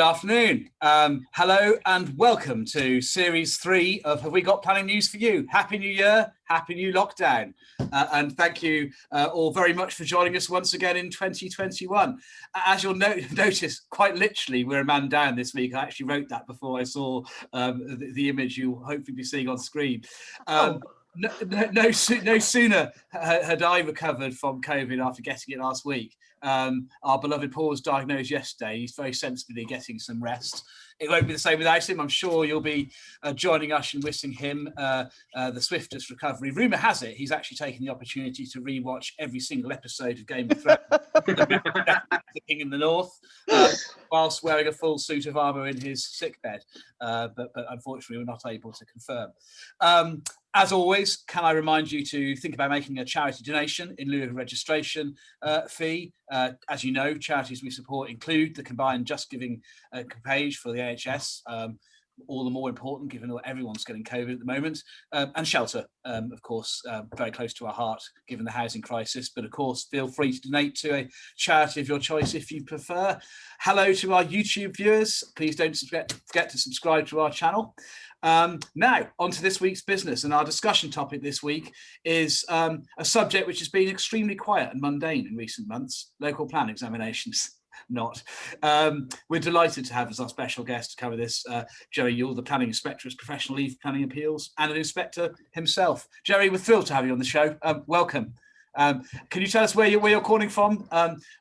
afternoon. Hello and welcome to Series 3 of Have We Got Planning News for You? Happy New Year, Happy New Lockdown. And thank you all very much for joining us once again in 2021. As you'll notice, quite literally, we're a man down this week. I actually wrote that before I saw the image you'll hopefully be seeing on screen. No sooner had I recovered from COVID after getting it last week. Our beloved Paul was diagnosed yesterday. He's very sensibly getting some rest. It won't be the same without him. I'm sure you'll be joining us in wishing him the swiftest recovery. Rumour has it he's actually taken the opportunity to rewatch every single episode of Game of Thrones, The King in the North, whilst wearing a full suit of armour in his sickbed. But unfortunately, we're not able to confirm. As always, can I remind you to think about making a charity donation in lieu of a registration fee. As you know, charities we support include the combined Just Giving page for the NHS, all the more important given that everyone's getting COVID at the moment, and Shelter, of course, very close to our heart given the housing crisis. But of course, feel free to donate to a charity of your choice if you prefer. Hello to our YouTube viewers. Please don't forget to subscribe to our channel. Now, on to this week's business, and our discussion topic this week is a subject which has been extremely quiet and mundane in recent months: local plan examinations. Not. We're delighted to have as our special guest to cover this Jerry Youle, the planning inspector at Professional Leave Planning Appeals, and an inspector himself. Jerry, we're thrilled to have you on the show. Welcome. Can you tell us where you're calling from,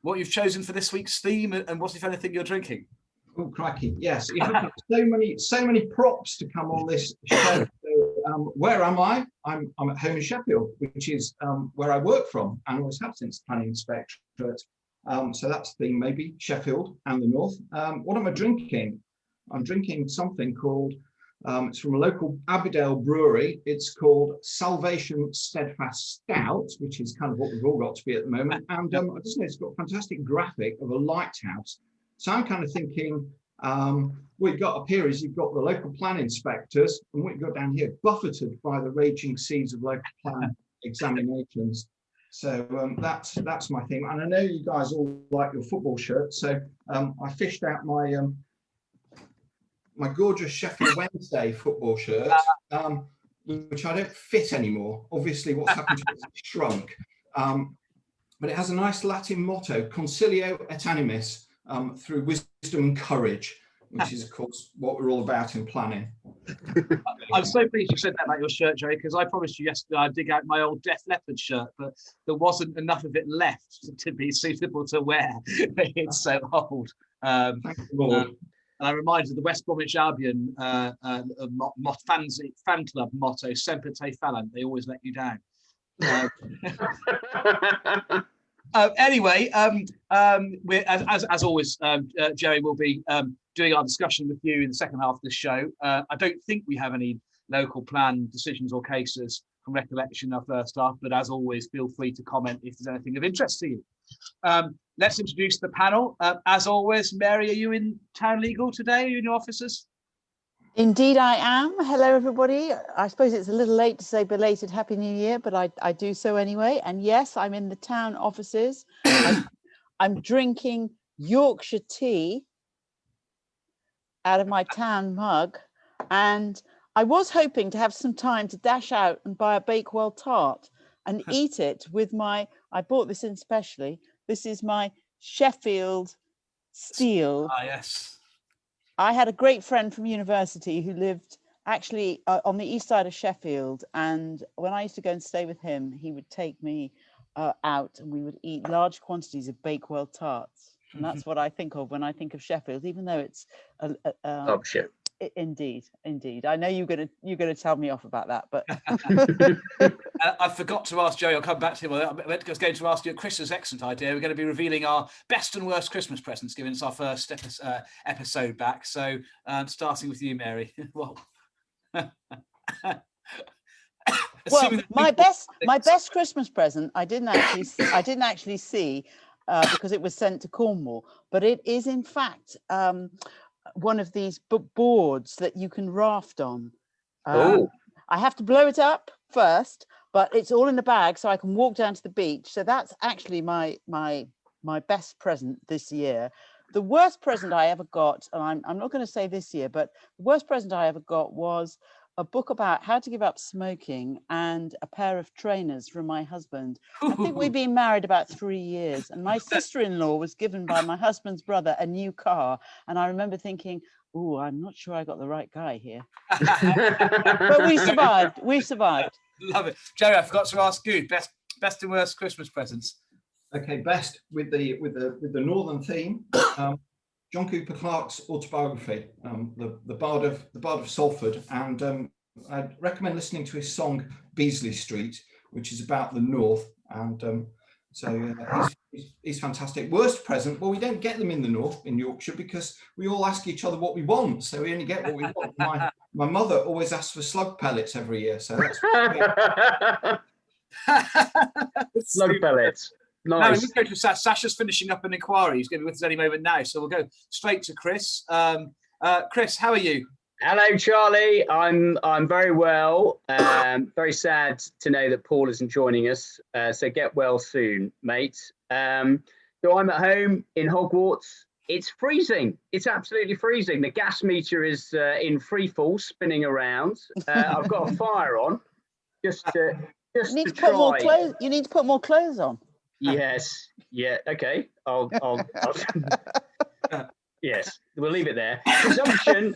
what you've chosen for this week's theme, and what, if anything, you're drinking? Oh, crikey! Yes, so many props to come on this show. So, where am I? I'm at home in Sheffield, which is where I work from, and always have since planning inspectorate. So that's the maybe Sheffield and the North. What am I drinking? I'm drinking something called. It's from a local Abbeydale brewery. It's called Salvation Steadfast Stout, which is kind of what we've all got to be at the moment. And I just know it's got a fantastic graphic of a lighthouse. So I'm kind of thinking, what you've got up here is you've got the local plan inspectors, and what you've got down here, buffeted by the raging seas of local plan examinations. So that's my theme. And I know you guys all like your football shirts, so I fished out my my gorgeous Sheffield Wednesday football shirt, which I don't fit anymore. Obviously, what's happened to it is shrunk. But it has a nice Latin motto, Concilio et Animis, through wisdom and courage, which is, of course, what we're all about in planning. I'm so pleased you said that about your shirt, Jerry, because I promised you yesterday I'd dig out my old Def Leppard shirt, but there wasn't enough of it left to be suitable to wear. It's so old. Thank you, Lord. And I reminded the West Bromwich Albion fan club motto, Semper Te Fallant, they always let you down. Anyway, we're, as always, Jerry will be doing our discussion with you in the second half of the show. I don't think we have any local plan decisions or cases from recollection in our first half, but as always, feel free to comment if there's anything of interest to you. Let's introduce the panel. As always, Mary, are you in town legal today? Are you in your offices? Indeed I am. Hello everybody. I suppose it's a little late to say belated Happy New Year, but I do so anyway. And yes, I'm in the town offices. I'm drinking Yorkshire tea out of my town mug, and I was hoping to have some time to dash out and buy a Bakewell tart and eat it with I bought this in specially. This is my Sheffield Steel. Ah, yes. I had a great friend from university who lived actually on the east side of Sheffield, and when I used to go and stay with him, he would take me out and we would eat large quantities of Bakewell tarts. And that's what I think of when I think of Sheffield, even though it's shit. Indeed. I know you're gonna tell me off about that, but I forgot to ask Jerry. I'll come back to him. I was going to ask you. Chris's excellent idea. We're going to be revealing our best and worst Christmas presents, given it's our first episode back. So, starting with you, Mary. Well, my best Christmas present I didn't actually see because it was sent to Cornwall, but it is in fact one of these boards that you can raft on. I have to blow it up first, but it's all in the bag so I can walk down to the beach. So that's actually my best present this year. the worst present I ever got, and I'm not going to say this year, but the worst present I ever got was a book about how to give up smoking and a pair of trainers from my husband. I think we've been married about 3 years, and my sister-in-law was given by my husband's brother a new car, and I remember thinking, oh, I'm not sure I got the right guy here. But we survived. We survived. Love it. Jerry, I forgot to ask you, best and worst Christmas presents. Okay, best with the northern theme. John Cooper Clarke's autobiography, the Bard of Salford, and I'd recommend listening to his song Beasley Street, which is about the north, and he's fantastic. Worst present, well, we don't get them in the north, in Yorkshire, because we all ask each other what we want, so we only get what we want. My mother always asks for slug pellets every year, so that's slug pellets. Nice. Now, we go to Sasha's finishing up an inquiry. He's going to be with us any moment now, so we'll go straight to Chris. Chris, how are you? Hello, Charlie. I'm very well. Very sad to know that Paul isn't joining us. So get well soon, mate. So I'm at home in Hogwarts. It's freezing. It's absolutely freezing. The gas meter is in free fall, spinning around. I've got a fire on. Just to try. More clothes. You need to put more clothes on. Yes. Yeah. Okay. I'll yes, we'll leave it there. Presumption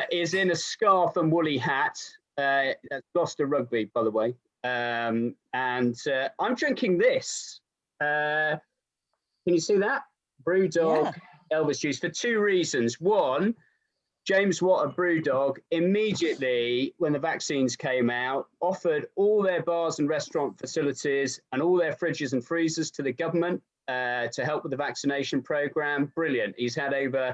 is in a scarf and woolly hat. That's Gloucester Rugby, by the way. And I'm drinking this. Can you see that? Brewdog Elvis juice for 2 reasons. One, James Watt of Brewdog immediately, when the vaccines came out, offered all their bars and restaurant facilities and all their fridges and freezers to the government to help with the vaccination program. Brilliant. He's had over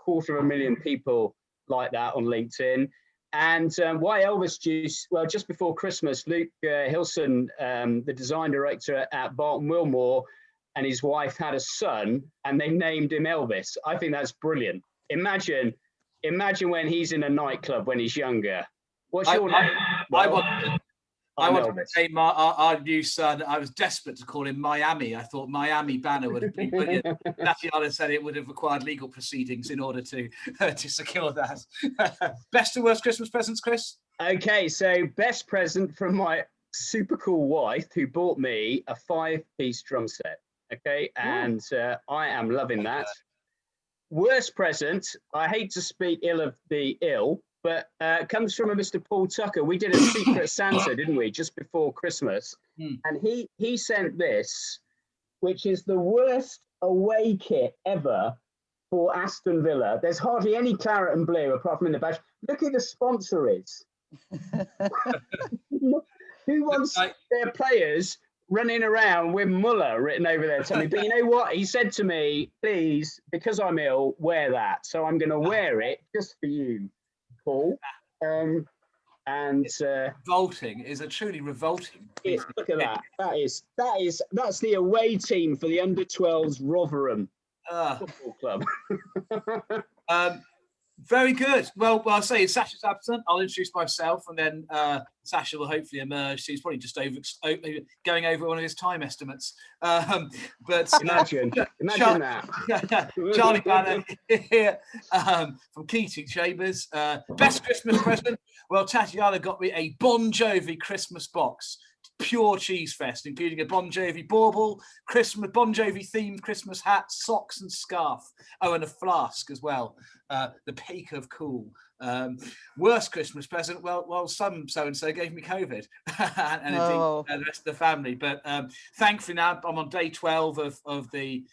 250,000 people like that on LinkedIn. And why Elvis juice? Well, just before Christmas, Luke Hilson, the design director at Barton Wilmore, and his wife had a son, and they named him Elvis. I think that's brilliant. Imagine when he's in a nightclub when he's younger. What's your name? I want to name our new son. I was desperate to call him Miami. I thought Miami Banner would have been brilliant. Tatiana said it would have required legal proceedings in order to secure that. Best and worst Christmas presents, Chris? Okay, so best present from my super cool wife, who bought me a 5-piece drum set. Okay, and I am loving that. Worst present, I hate to speak ill of the ill, but comes from a Mr. Paul Tucker. We did a Secret Santa, didn't we, just before Christmas? And he sent this, which is the worst away kit ever for Aston Villa. There's hardly any claret and blue apart from in the badge. Look who the sponsor is. Who wants their players running around with Muller written over their tummy? But you know what? He said to me, please, because I'm ill, wear that. So I'm going to wear it just for you, Paul. Revolting. Is a truly revolting. Look at that. That's the away team for the under-12s Rotherham Football Club. Very good. Well, I'll say it's Sasha's absent. I'll introduce myself, and then Sasha will hopefully emerge. He's probably just going over one of his time estimates. But imagine that. Charlie Banner here from Keating Chambers. Best Christmas present. Well, Tatiana got me a Bon Jovi Christmas box. Pure cheese fest, including a Bon Jovi bauble, Bon Jovi themed Christmas hat, socks and scarf. Oh, and a flask as well. The peak of cool. Worst Christmas present. Well, some so-and-so gave me COVID, and indeed the rest of the family. But thankfully now I'm on day 12 of the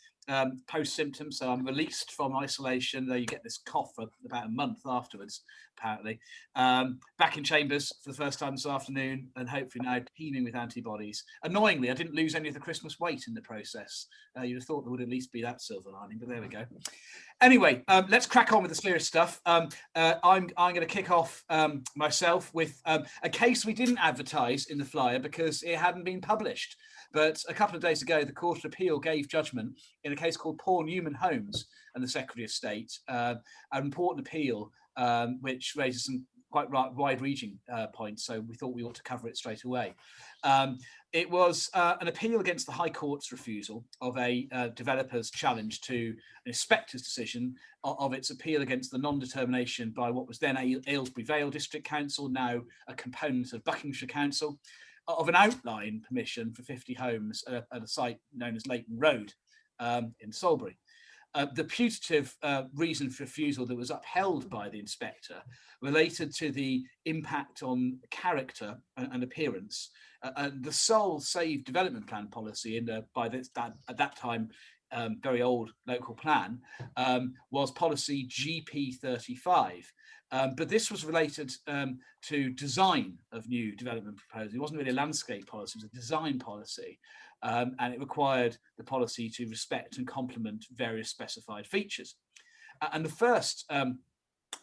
post symptoms, so I'm released from isolation, though you get this cough for about a month afterwards, apparently. Back in chambers for the first time this afternoon, and hopefully now teeming with antibodies. Annoyingly, I didn't lose any of the Christmas weight in the process. You'd have thought there would at least be that silver lining, but there we go. Anyway, let's crack on with the serious stuff. I'm going to kick off myself with a case we didn't advertise in the flyer because it hadn't been published. But a couple of days ago, the Court of Appeal gave judgment in a case called Paul Newman Holmes and the Secretary of State, an important appeal which raises some quite wide-reaching point, so we thought we ought to cover it straight away. It was an appeal against the High Court's refusal of a developer's challenge to an inspector's decision of its appeal against the non-determination by what was then Aylesbury Vale District Council, now a component of Buckinghamshire Council, of an outline permission for 50 homes at a site known as Leighton Road in Salisbury. The putative reason for refusal that was upheld by the inspector related to the impact on character and appearance. The sole safe development plan policy at that time very old local plan was policy GP35. But this was related to design of new development proposals. It wasn't really a landscape policy, it was a design policy. And it required the policy to respect and complement various specified features. And the first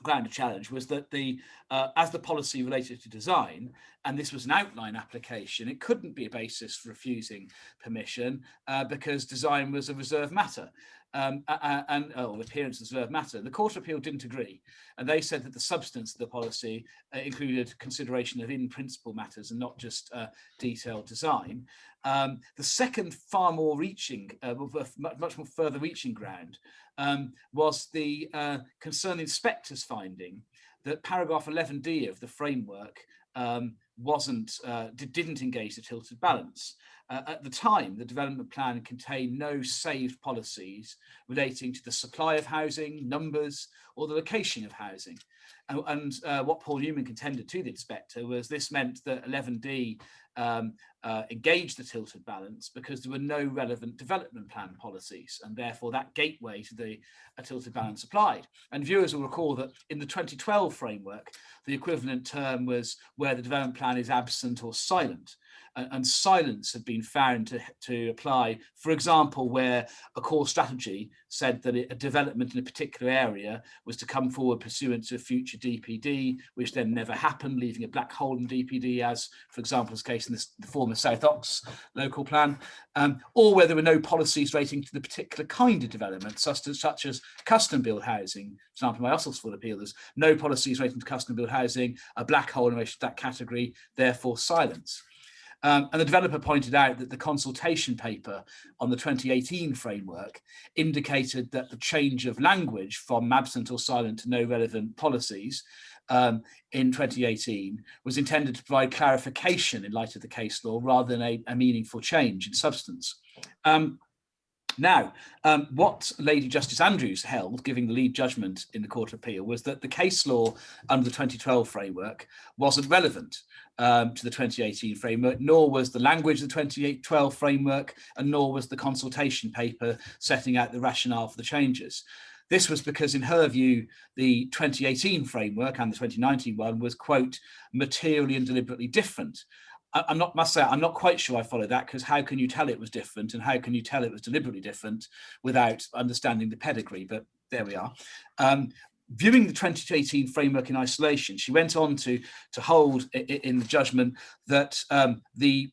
ground of challenge was that as the policy related to design, and this was an outline application, it couldn't be a basis for refusing permission because design was a reserved matter. Appearance of reserved matter. The Court of Appeal didn't agree, and they said that the substance of the policy included consideration of in-principle matters and not just detailed design. The second, far more reaching, much more further reaching ground was the concerned inspector's finding that paragraph 11D of the framework didn't engage the tilted balance. At the time, the development plan contained no saved policies relating to the supply of housing, numbers, or the location of housing. And what Paul Newman contended to the inspector was this meant that 11D engaged the tilted balance because there were no relevant development plan policies, and therefore that gateway to the tilted balance applied. And viewers will recall that in the 2012 framework, the equivalent term was where the development plan is absent or silent. And silence had been found to apply, for example, where a core strategy said that a development in a particular area was to come forward pursuant to a future DPD, which then never happened, leaving a black hole in DPD, as, for example, is the case in the former South Ox local plan, or where there were no policies relating to the particular kind of development, such as custom-built housing. For example, my Ustlesford appeal, there's no policies relating to custom-built housing, a black hole in relation to that category, therefore silence. And the developer pointed out that the consultation paper on the 2018 framework indicated that the change of language from absent or silent to no relevant policies in 2018 was intended to provide clarification in light of the case law rather than a meaningful change in substance. What Lady Justice Andrews held, giving the lead judgment in the Court of Appeal, was that the case law under the 2012 framework wasn't relevant to the 2018 framework, nor was the language of the 2012 framework, and nor was the consultation paper setting out the rationale for the changes. This was because, in her view, the 2018 framework and the 2019 one was, quote, materially and deliberately different. I'm not quite sure I follow that, because how can you tell it was different, and how can you tell it was deliberately different without understanding the pedigree? But there we are. Viewing the 2018 framework in isolation, she went on to hold in the judgment that the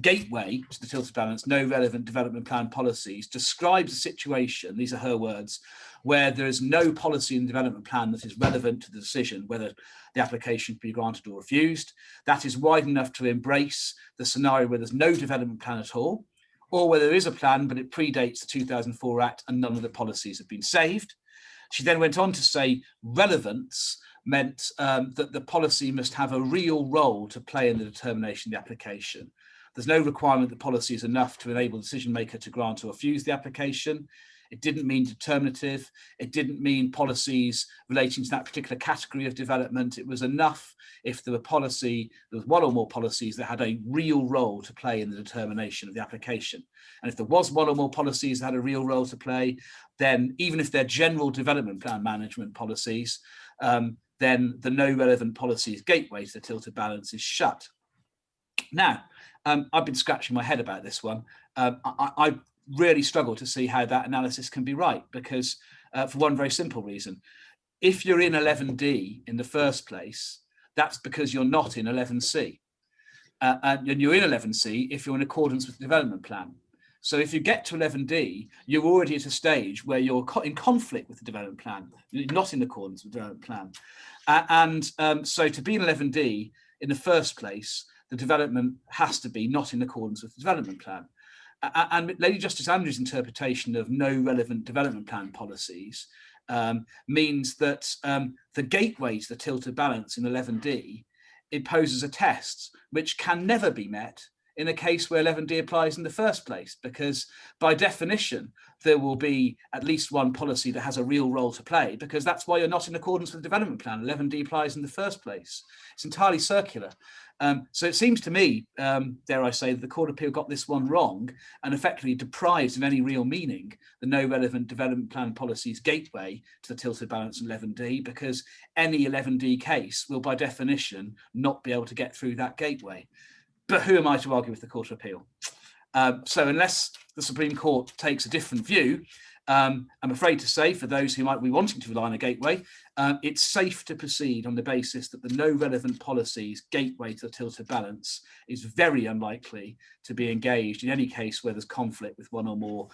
gateway to the tilted balance, no relevant development plan policies, describes a situation, these are her words, where there is no policy in the development plan that is relevant to the decision whether the application be granted or refused. That is wide enough to embrace the scenario where there's no development plan at all, or where there is a plan but it predates the 2004 Act and none of the policies have been saved. She then went on to say relevance meant that the policy must have a real role to play in the determination of the application. There's no requirement that policy is enough to enable the decision maker to grant or refuse the application. It didn't mean determinative. It didn't mean policies relating to that particular category of development. It was enough if there was one or more policies that had a real role to play in the determination of the application. And if there was one or more policies that had a real role to play, then even if they're general development plan management policies, then the no relevant policies gateway to the tilted balance is shut. Now, I've been scratching my head about this one. I really struggle to see how that analysis can be right, because for one very simple reason, if you're in 11D in the first place, that's because you're not in 11C. And you're in 11C if you're in accordance with the development plan. So if you get to 11D, you're already at a stage where you're in conflict with the development plan, not in accordance with the development plan. So to be in 11D in the first place, the development has to be not in accordance with the development plan. And Lady Justice Andrews' interpretation of no relevant development plan policies means that the gateway to the tilted balance in 11D imposes a test which can never be met in a case where 11D applies in the first place, because by definition, there will be at least one policy that has a real role to play, because that's why you're not in accordance with the development plan. 11D applies in the first place. It's entirely circular. So it seems to me, dare I say, that the Court of Appeal got this one wrong and effectively deprives of any real meaning the no relevant development plan policies gateway to the tilted balance in 11D, because any 11D case will by definition not be able to get through that gateway. But who am I to argue with the Court of Appeal? So unless the Supreme Court takes a different view, I'm afraid to say, for those who might be wanting to rely on a gateway, it's safe to proceed on the basis that the no relevant policies gateway to the tilted balance is very unlikely to be engaged in any case where there's conflict with one or more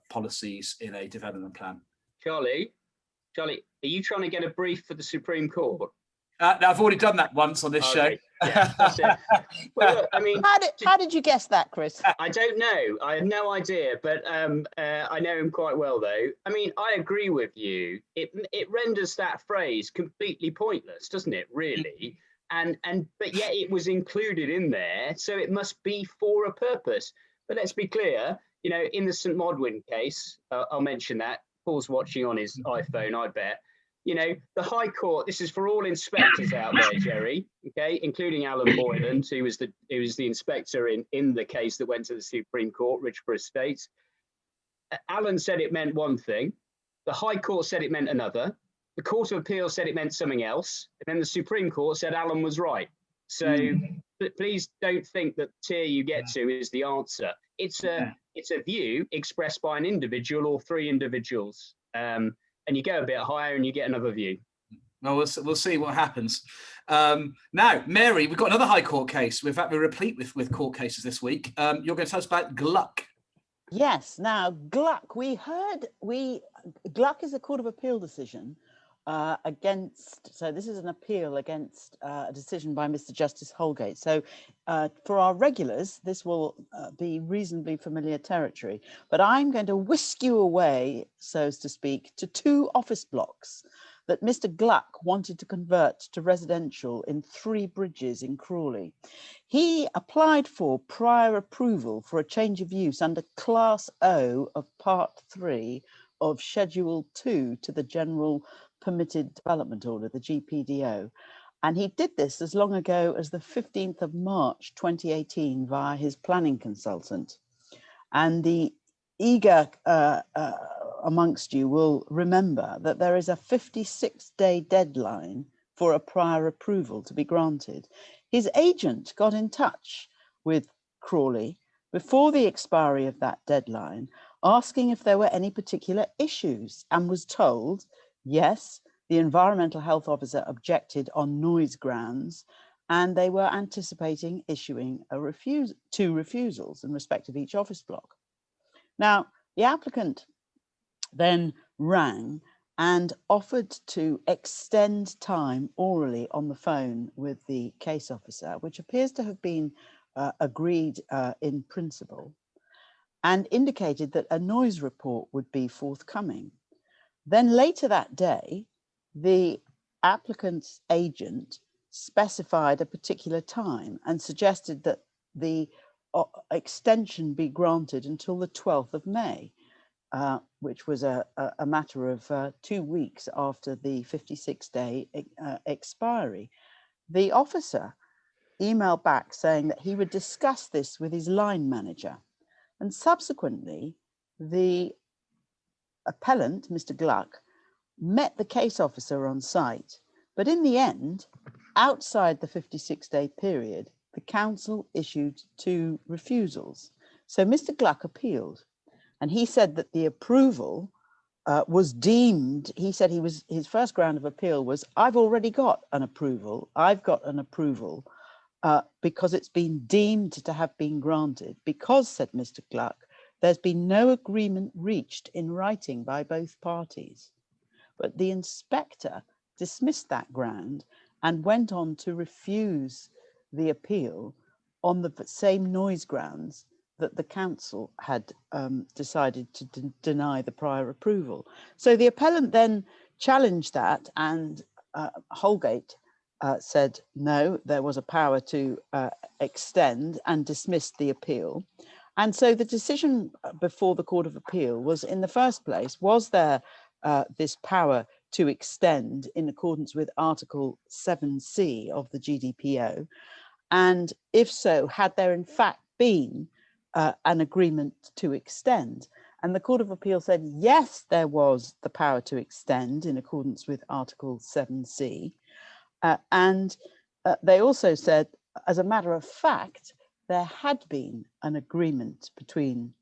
policies in a development plan. Charlie, are you trying to get a brief for the Supreme Court? Now, I've already done that once on this show. Yeah, that's it. Well, look, I mean, how did you guess that, Chris? I don't know. I have no idea, but I know him quite well, though. I mean, I agree with you. It renders that phrase completely pointless, doesn't it? Really, but yet it was included in there, so it must be for a purpose. But let's be clear. You know, in the St Modwin case, I'll mention that. Paul's watching on his iPhone, I bet. You know, the High Court, this is for all inspectors out there, Jerry, okay, including Alan Boylan, who was the inspector in the case that went to the Supreme Court, Richborough Estates. Alan said it meant one thing. The High Court said it meant another. The Court of Appeal said it meant something else. And then the Supreme Court said Alan was right. So please don't think that the tier you get to is the answer. It's a view expressed by an individual or three individuals. And you go a bit higher and you get another view. Well, we'll see what happens. Now, Mary, we've got another High Court case. In fact, we're replete with court cases this week. You're going to tell us about Gluck. Yes. Now, Gluck, Gluck is a Court of Appeal decision so this is an appeal against a decision by Mr. Justice Holgate. So for our regulars, this will be reasonably familiar territory, but I'm going to whisk you away, so as to speak, to two office blocks that Mr. Gluck wanted to convert to residential in 3 Bridges in Crawley. He applied for prior approval for a change of use under Class O of Part 3 of Schedule 2 to the General Permitted Development Order, the GPDO. And he did this as long ago as the 15th of March 2018 via his planning consultant. And the eager amongst you will remember that there is a 56-day deadline for a prior approval to be granted. His agent got in touch with Crawley before the expiry of that deadline, asking if there were any particular issues, and was told, yes, the environmental health officer objected on noise grounds, and they were anticipating issuing two refusals in respect of each office block. Now, the applicant then rang and offered to extend time orally on the phone with the case officer, which appears to have been agreed in principle, and indicated that a noise report would be forthcoming. Then later that day, the applicant's agent specified a particular time and suggested that the extension be granted until the 12th of May, which was a matter of 2 weeks after the 56-day expiry. The officer emailed back saying that he would discuss this with his line manager. And subsequently, the appellant, Mr. Gluck, met the case officer on site. But in the end, outside the 56-day period, the council issued 2 refusals. So Mr. Gluck appealed, and he said that the approval was deemed, he said his first ground of appeal was, I've already got an approval. I've got an approval because it's been deemed to have been granted, because, said Mr. Gluck, there's been no agreement reached in writing by both parties. But the inspector dismissed that ground and went on to refuse the appeal on the same noise grounds that the council had decided to deny the prior approval. So the appellant then challenged that, and Holgate said no, there was a power to extend, and dismissed the appeal. And so the decision before the Court of Appeal was, in the first place, was there this power to extend in accordance with Article 7C of the GDPO? And if so, had there in fact been an agreement to extend? And the Court of Appeal said, yes, there was the power to extend in accordance with Article 7C. And they also said, as a matter of fact, there had been an agreement between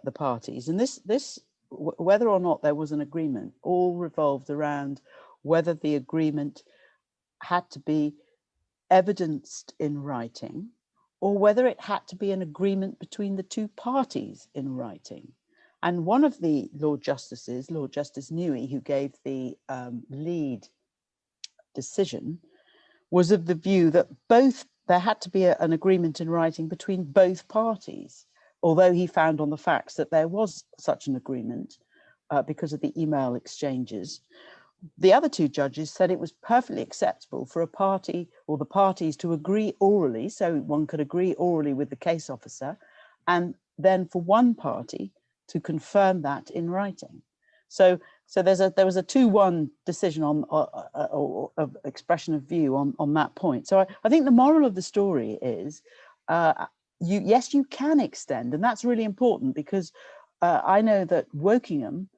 the parties. And this, whether or not there was an agreement, all revolved around whether the agreement had to be evidenced in writing, or whether it had to be an agreement between the two parties in writing. And one of the Lord Justices, Lord Justice Newey, who gave the lead decision, was of the view that there had to be an agreement in writing between both parties, although he found on the facts that there was such an agreement because of the email exchanges. The other two judges said it was perfectly acceptable for a party or the parties to agree orally, so one could agree orally with the case officer, and then for one party to confirm that in writing. So there was a 2-1 decision on or expression of view on that point. So I think the moral of the story is, yes, you can extend, and that's really important, because I know that Wokingham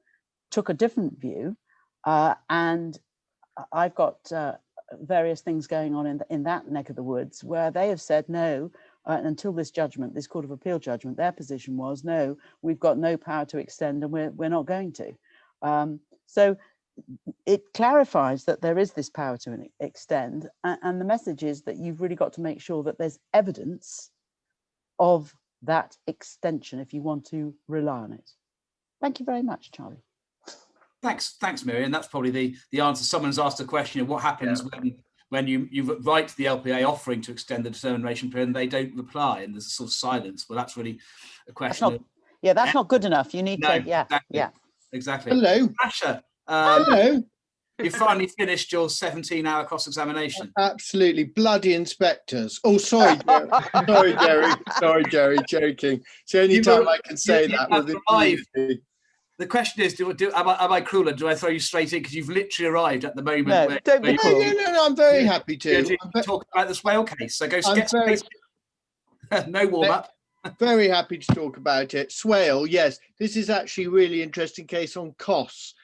took a different view, and I've got various things going on in that neck of the woods where they have said no. Until this judgment, this Court of Appeal judgment, their position was no, we've got no power to extend, and we're not going to. So it clarifies that there is this power to extend, and the message is that you've really got to make sure that there's evidence of that extension if you want to rely on it. Thank you very much, Charlie. Thanks, Mary. And that's probably the answer. Someone's asked a question of what happens when you write to the LPA offering to extend the determination period and they don't reply, and there's a sort of silence. Well, that's really a question. That's not good enough. You need to, Exactly. Hello. Sasha, hello. You finally finished your 17-hour cross-examination. Absolutely. Bloody inspectors. Oh, sorry, Jerry. Sorry, Jerry. Sorry, Jerry. Joking. It's the only time I can say that with impunity. The question is, am I cruel, and do I throw you straight in because you've literally arrived at the moment? No, don't be cruel. No, I'm very happy to. Talk about the Swale case. So go get no warm up. Very happy to talk about it. Swale, yes, this is actually a really interesting case on costs,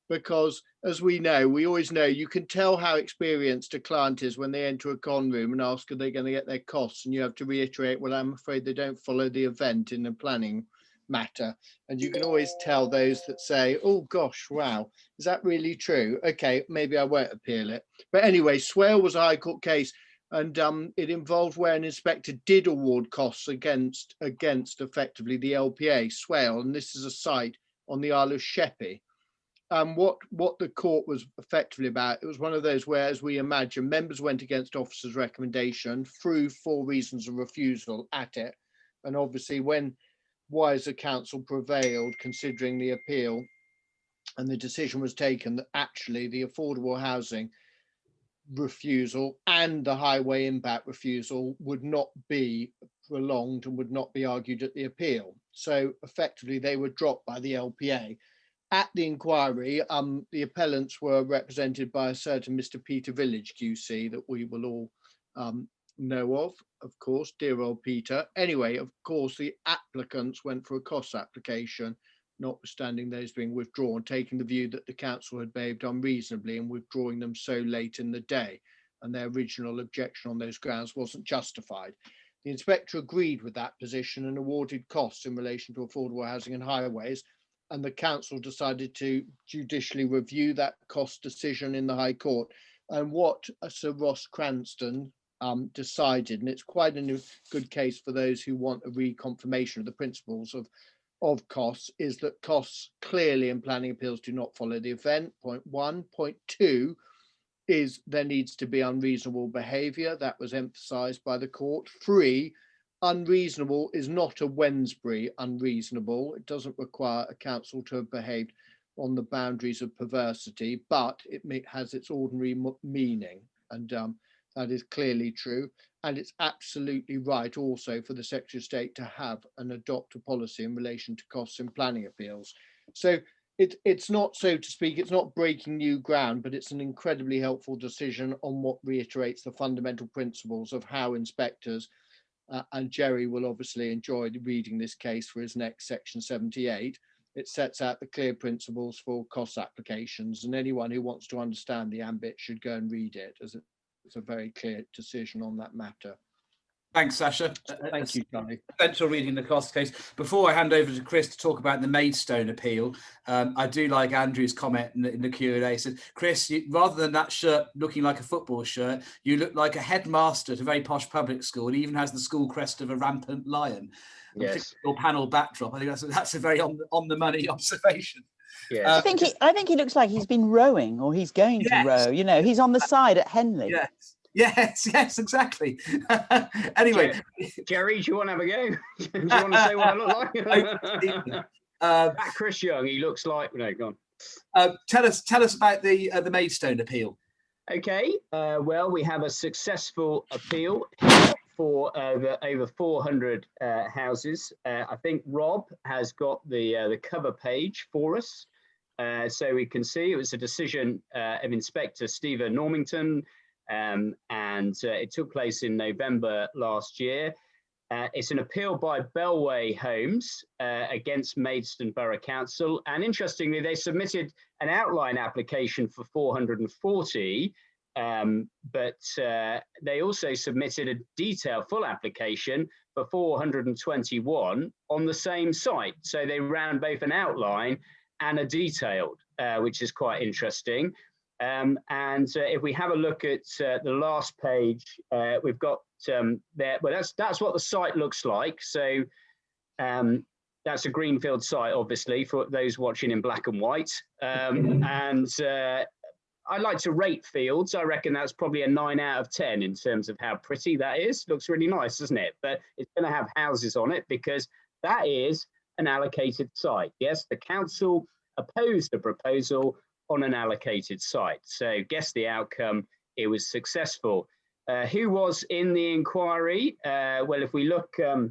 because as we always know, you can tell how experienced a client is when they enter a con room and ask, are they going to get their costs? And you have to reiterate, well, I'm afraid they don't follow the event in the planning matter. And you can always tell those that say, oh gosh, wow, is that really true? Okay, maybe I won't appeal it. But anyway, Swale was a High Court case, and it involved where an inspector did award costs against effectively the LPA, Swale, and this is a site on the Isle of Sheppey. What the court was effectively about, it was one of those where, as we imagine, members went against officers' recommendation through 4 reasons of refusal at it. And obviously when wiser counsel prevailed, considering the appeal, and the decision was taken that actually the affordable housing refusal and the highway impact refusal would not be prolonged and would not be argued at the appeal. So effectively they were dropped by the LPA. At the inquiry, the appellants were represented by a certain Mr. Peter Village QC that we will all know of course, dear old Peter. Anyway, of course, the applicants went for a cost application, notwithstanding those being withdrawn, taking the view that the council had behaved unreasonably in withdrawing them so late in the day, and their original objection on those grounds wasn't justified. The inspector agreed with that position and awarded costs in relation to affordable housing and highways, and the council decided to judicially review that cost decision in the High Court. And what Sir Ross Cranston decided, and it's quite a good case for those who want a reconfirmation of the principles of of costs is that costs clearly in planning appeals do not follow the event. Point 1. Point 2 is there needs to be unreasonable behaviour. That was emphasised by the court. 3, unreasonable is not a Wednesbury unreasonable. It doesn't require a counsel to have behaved on the boundaries of perversity, but it has its ordinary meaning, and that is clearly true. And it's absolutely right also for the Secretary of State to have and adopt a policy in relation to costs in planning appeals. So it's not, so to speak, it's not breaking new ground, but it's an incredibly helpful decision on what reiterates the fundamental principles of how inspectors, and Jerry will obviously enjoy reading this case for his next section 78. It sets out the clear principles for cost applications, and anyone who wants to understand the ambit should go and read it, as it's a very clear decision on that matter. Thanks, Sasha. Thank you, Charlie. Essential reading the cost case. Before I hand over to Chris to talk about the Maidstone appeal, I do like Andrew's comment in the Q&A. He said, Chris, rather than that shirt looking like a football shirt, you look like a headmaster at a very posh public school. It even has the school crest of a rampant lion. Yes. Your panel backdrop. I think that's a very on the money observation. Yeah. I think he looks like he's been rowing, or he's going to row. You know, he's on the side at Henley. Yes, exactly. Anyway, Jerry, do you want to have a go? Do you want to say what I look like? That Chris Young, he looks like. No, go on. Tell us about the Maidstone appeal. Okay. Well, we have a successful appeal for over 400 houses. I think Rob has got the cover page for us, so we can see it was a decision of Inspector Stephen Normington. And it took place in November last year. It's an appeal by Bellway Homes against Maidstone Borough Council. And interestingly, they submitted an outline application for 440, but they also submitted a detailed full application for 421 on the same site. So they ran both an outline and a detailed, which is quite interesting. If we have a look at the last page, we've got there. Well, that's what the site looks like. So that's a greenfield site, obviously, for those watching in black and white. I like to rate fields. I reckon that's probably a 9 out of 10 in terms of how pretty that is. Looks really nice, doesn't it? But it's going to have houses on it because that is an allocated site. Yes, the council opposed the proposal on an allocated site. So guess the outcome, it was successful. Who was in the inquiry? Well, if we look at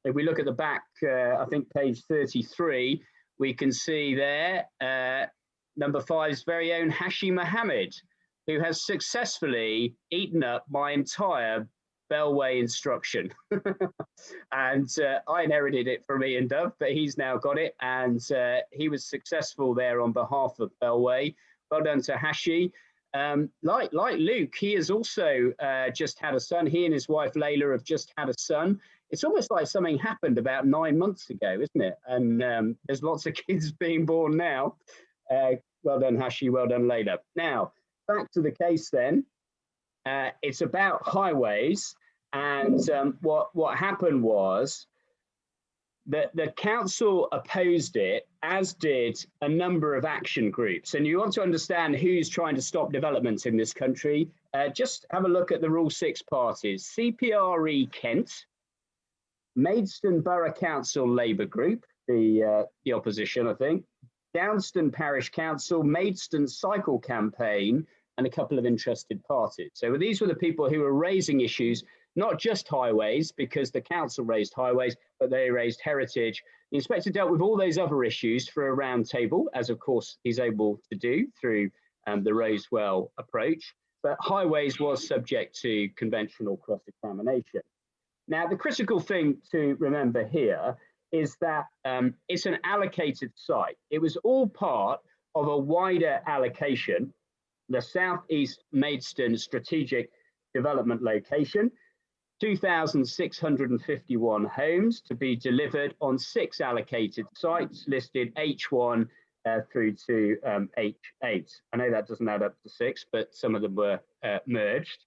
the back, I think page 33, we can see there, number 5's very own Hashi Mohammed, who has successfully eaten up my entire Bellway instruction. And I inherited it from Ian Dove, but he's now got it, and he was successful there on behalf of Bellway. Well done to Hashi. Like Luke, he has also just had a son. He and his wife Layla have just had a son. It's almost like something happened about 9 months ago, isn't it? And there's lots of kids being born now. Well done, Hashi. Well done, Layla. Now, back to the case then. It's about highways, and what happened was that the council opposed it, as did a number of action groups. And you want to understand who's trying to stop development in this country, just have a look at the Rule 6 parties. CPRE Kent, Maidstone Borough Council Labour Group, the opposition, I think, Downston Parish Council, Maidstone Cycle Campaign, and a couple of interested parties. So these were the people who were raising issues, not just highways, because the council raised highways, but they raised heritage. The inspector dealt with all those other issues for a round table, as of course he's able to do through the Rosewell approach, but highways was subject to conventional cross-examination. Now, the critical thing to remember here is that it's an allocated site. It was all part of a wider allocation, the South East Maidstone Strategic Development Location, 2,651 homes to be delivered on 6 allocated sites listed H1 through to H8. I know that doesn't add up to 6, but some of them were merged.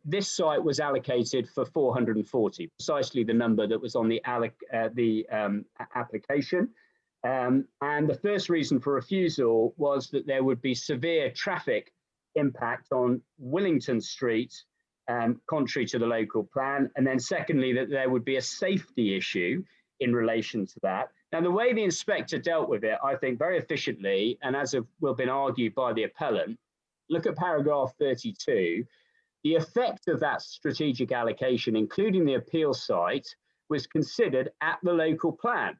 this site was allocated for 440, precisely the number that was on the application. And the first reason for refusal was that there would be severe traffic impact on Willington Street, contrary to the local plan. And then secondly, that there would be a safety issue in relation to that. Now, the way the inspector dealt with it, I think very efficiently, and as will been argued by the appellant, look at paragraph 32, the effect of that strategic allocation, including the appeal site, was considered at the local plan.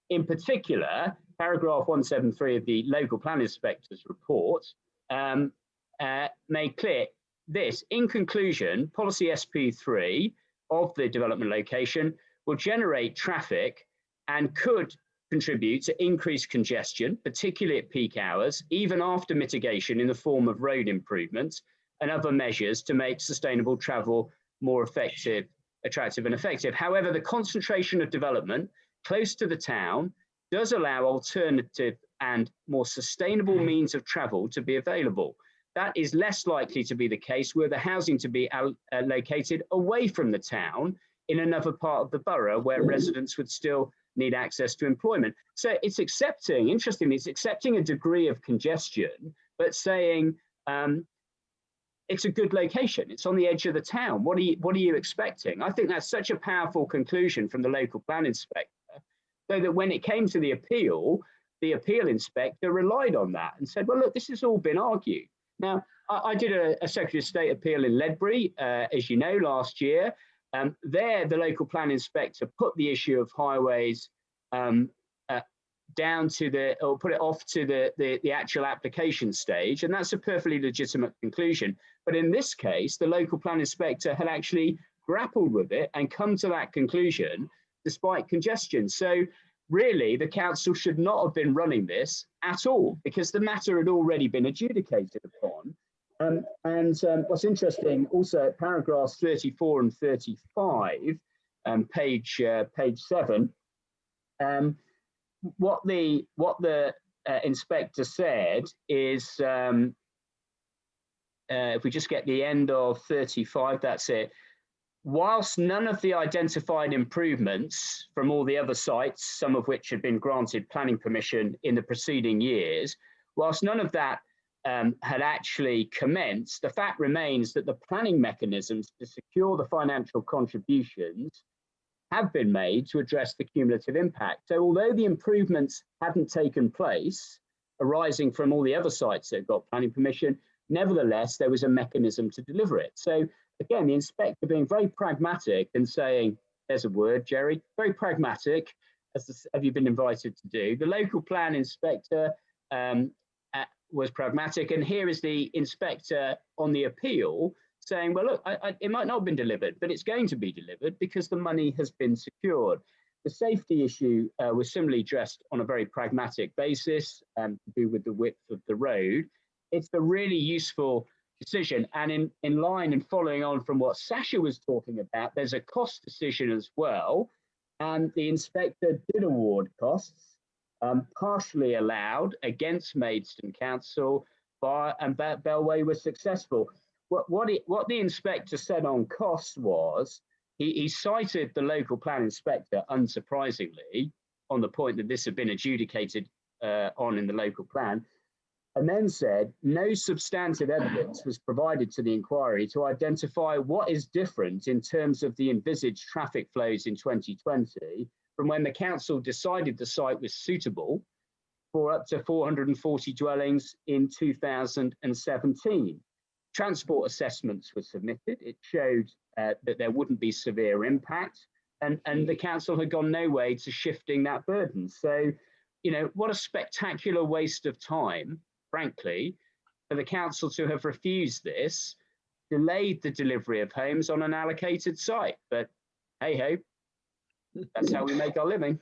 In particular, paragraph 173 of the local plan inspector's report made clear this. In conclusion, policy SP3 of the development location will generate traffic and could contribute to increased congestion, particularly at peak hours, even after mitigation in the form of road improvements and other measures to make sustainable travel more effective, attractive and effective. However, the concentration of development close to the town does allow alternative and more sustainable means of travel to be available. That is less likely to be the case were the housing to be located away from the town in another part of the borough where residents would still need access to employment. So it's accepting, interestingly, it's accepting a degree of congestion, but saying it's a good location. It's on the edge of the town. What are you expecting? I think that's such a powerful conclusion from the local plan inspector, so that when it came to the appeal inspector relied on that and said, well, look, this has all been argued. Now, I did a Secretary of State appeal in Ledbury, as you know, last year. There, the local plan inspector put the issue of highways down to or put it off to the actual application stage, and that's a perfectly legitimate conclusion. But in this case, the local plan inspector had actually grappled with it and come to that conclusion despite congestion. So really, the council should not have been running this at all, because the matter had already been adjudicated upon. What's interesting also at paragraphs 34 and 35, page 7, what the inspector said is, if we just get the end of 35, that's it. Whilst none of the identified improvements from all the other sites, some of which had been granted planning permission in the preceding years, whilst none of that had actually commenced, the fact remains that the planning mechanisms to secure the financial contributions have been made to address the cumulative impact. So although the improvements hadn't taken place arising from all the other sites that got planning permission, nevertheless, there was a mechanism to deliver it. So again, the inspector being very pragmatic and saying, there's a word, Jerry, very pragmatic, as have you been invited to do. The local plan inspector was pragmatic, and here is the inspector on the appeal saying, well, look, it might not have been delivered, but it's going to be delivered because the money has been secured. The safety issue was similarly addressed on a very pragmatic basis to do with the width of the road. It's a really useful decision. And in line and following on from what Sasha was talking about, there's a cost decision as well. And the inspector did award costs, partially allowed against Maidstone Council, and Bellway was successful. What the inspector said on costs was, he cited the local plan inspector, unsurprisingly, on the point that this had been adjudicated on in the local plan, and then said no substantive evidence was provided to the inquiry to identify what is different in terms of the envisaged traffic flows in 2020 from when the council decided the site was suitable for up to 440 dwellings in 2017. Transport assessments were submitted. It showed that there wouldn't be severe impact, and the council had gone no way to shifting that burden. So, you know, what a spectacular waste of time, frankly, for the council to have refused this, delayed the delivery of homes on an allocated site. But hey ho, that's how we make our living.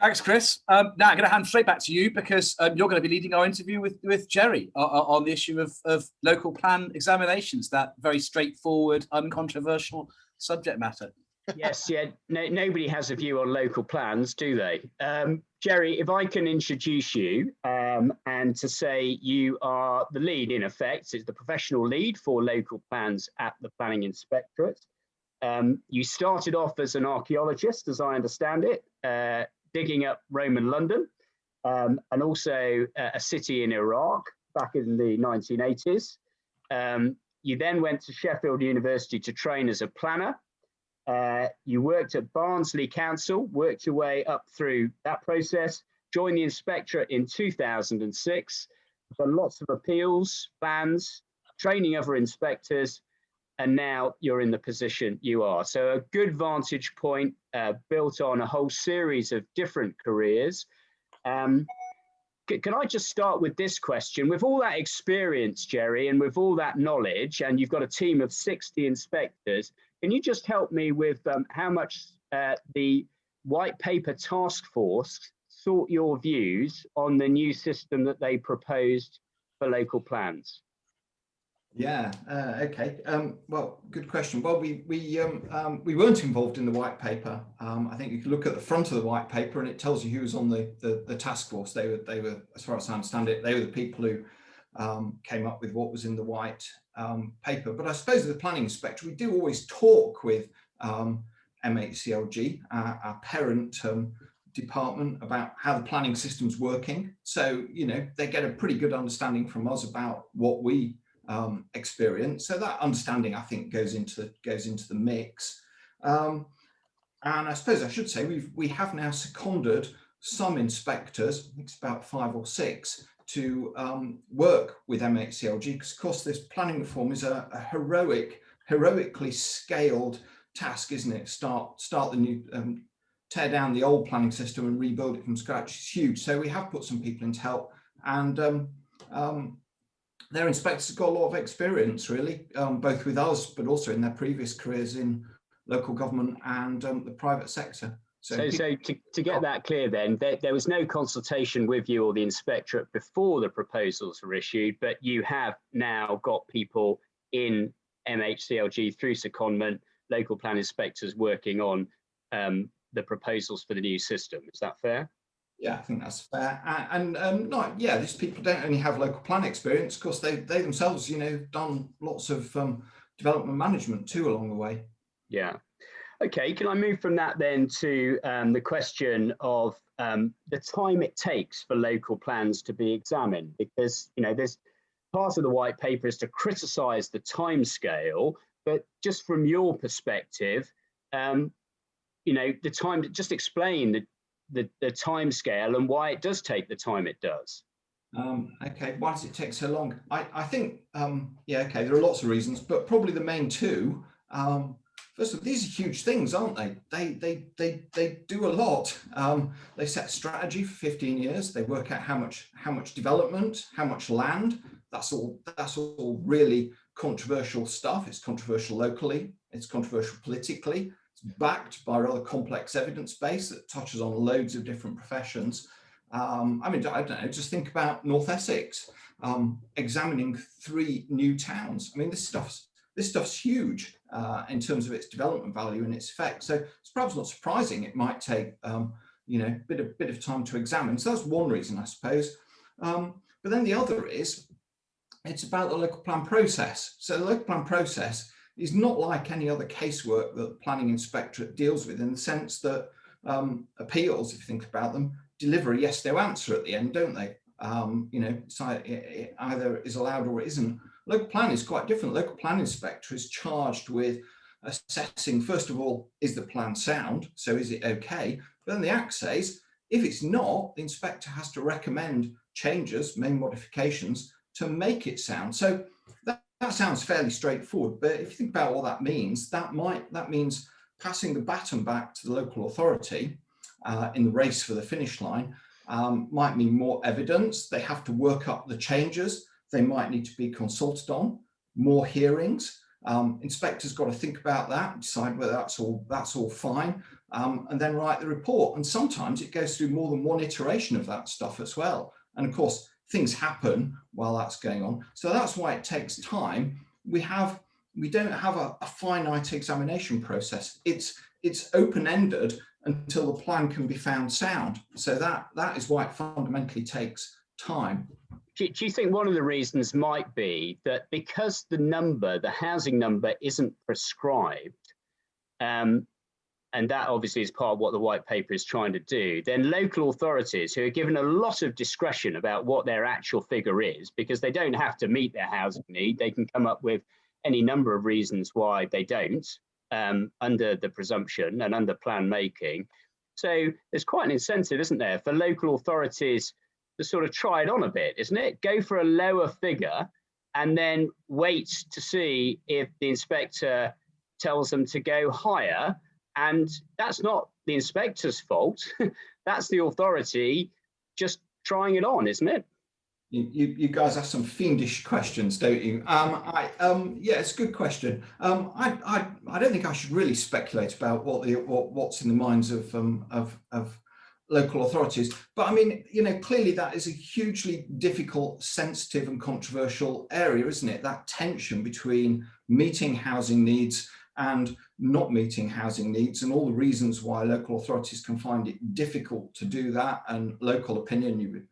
Thanks, Chris. Now I'm going to hand straight back to you, because you're going to be leading our interview with Jerry on the issue of local plan examinations, that very straightforward, uncontroversial subject matter. Yes, yeah. No, nobody has a view on local plans, do they? Jerry, if I can introduce you and to say you are the lead, in effect, is the professional lead for local plans at the Planning Inspectorate. You started off as an archaeologist, as I understand it, digging up Roman London, and also a city in Iraq back in the 1980s. You then went to Sheffield University to train as a planner. You worked at Barnsley Council, worked your way up through that process, joined the Inspectorate in 2006, done lots of appeals, plans, training other inspectors, and now you're in the position you are. So a good vantage point built on a whole series of different careers. Can I just start with this question? With all that experience, Jerry, and with all that knowledge, and you've got a team of 60 inspectors, can you just help me with how much the White Paper Task Force sought your views on the new system that they proposed for local plans? Yeah. Okay. Well, good question. Well, we weren't involved in the white paper. I think you can look at the front of the white paper, and it tells you who was on the task force. They were, as far as I understand it, they were the people who came up with what was in the white paper. But I suppose as the planning inspector, we do always talk with MHCLG, our parent department, about how the planning system's working. So they get a pretty good understanding from us about what we experience. So that understanding, I think, goes into the mix. And I suppose I should say we have now seconded some inspectors, I think it's about 5 or 6, to work with MHCLG, because of course this planning reform is a heroically scaled task, isn't it? Start the new, tear down the old planning system and rebuild it from scratch. It's huge. So we have put some people in to help, and their inspectors have got a lot of experience, really, both with us, but also in their previous careers in local government and the private sector. So to get that clear then, there was no consultation with you or the inspectorate before the proposals were issued, but you have now got people in MHCLG through secondment, local plan inspectors working on the proposals for the new system. Is that fair? Yeah, I think that's fair. And these people don't only have local plan experience. Of course, they themselves, done lots of development management too along the way. Yeah. Okay, can I move from that then to the question of the time it takes for local plans to be examined? Because, there's part of the white paper is to criticise the timescale, but just from your perspective, the time, just explain the timescale and why it does take the time it does. Okay, why does it take so long? I think, okay, there are lots of reasons, but probably the main two. First of all, these are huge things, aren't they? They do a lot. They set strategy for 15 years. They work out how much development, how much land. That's all really controversial stuff. It's controversial locally. It's controversial politically. It's backed by a rather complex evidence base that touches on loads of different professions. I don't know. Just think about North Essex examining 3 new towns. I mean, this stuff's huge in terms of its development value and its effect. So it's perhaps not surprising it might take a bit of time to examine. So that's one reason, I suppose. But then the other is it's about the local plan process. So the local plan process is not like any other casework that the planning inspectorate deals with, in the sense that appeals, if you think about them, deliver a yes, no answer at the end, don't they? It either is allowed or it isn't. Local plan is quite different. Local plan inspector is charged with assessing, first of all, is the plan sound? So is it okay? But then the Act says, if it's not, the inspector has to recommend changes, main modifications, to make it sound. So that sounds fairly straightforward, but if you think about what that means, that means passing the baton back to the local authority in the race for the finish line. Might mean more evidence. They have to work up the changes. They might need to be consulted on, more hearings. Inspectors got to think about that, decide whether that's all fine, and then write the report. And sometimes it goes through more than one iteration of that stuff as well. And of course, things happen while that's going on. So that's why it takes time. We don't have a finite examination process. It's it's open-ended until the plan can be found sound. So that is why it fundamentally takes time. Do you think one of the reasons might be that because the housing number isn't prescribed, and that obviously is part of what the white paper is trying to do, then local authorities who are given a lot of discretion about what their actual figure is, because they don't have to meet their housing need, they can come up with any number of reasons why they don't, under the presumption and under plan making. So there's quite an incentive, isn't there, for local authorities to sort of try it on a bit, isn't it? Go for a lower figure and then wait to see if the inspector tells them to go higher. And that's not the inspector's fault. That's the authority just trying it on, isn't it? You guys ask some fiendish questions, don't you? Yeah, it's a good question. I don't think I should really speculate about what's in the minds of local authorities, but I mean, you know, clearly that is a hugely difficult, sensitive, and controversial area, isn't it? That tension between meeting housing needs and not meeting housing needs, and all the reasons why local authorities can find it difficult to do that, and local opinion.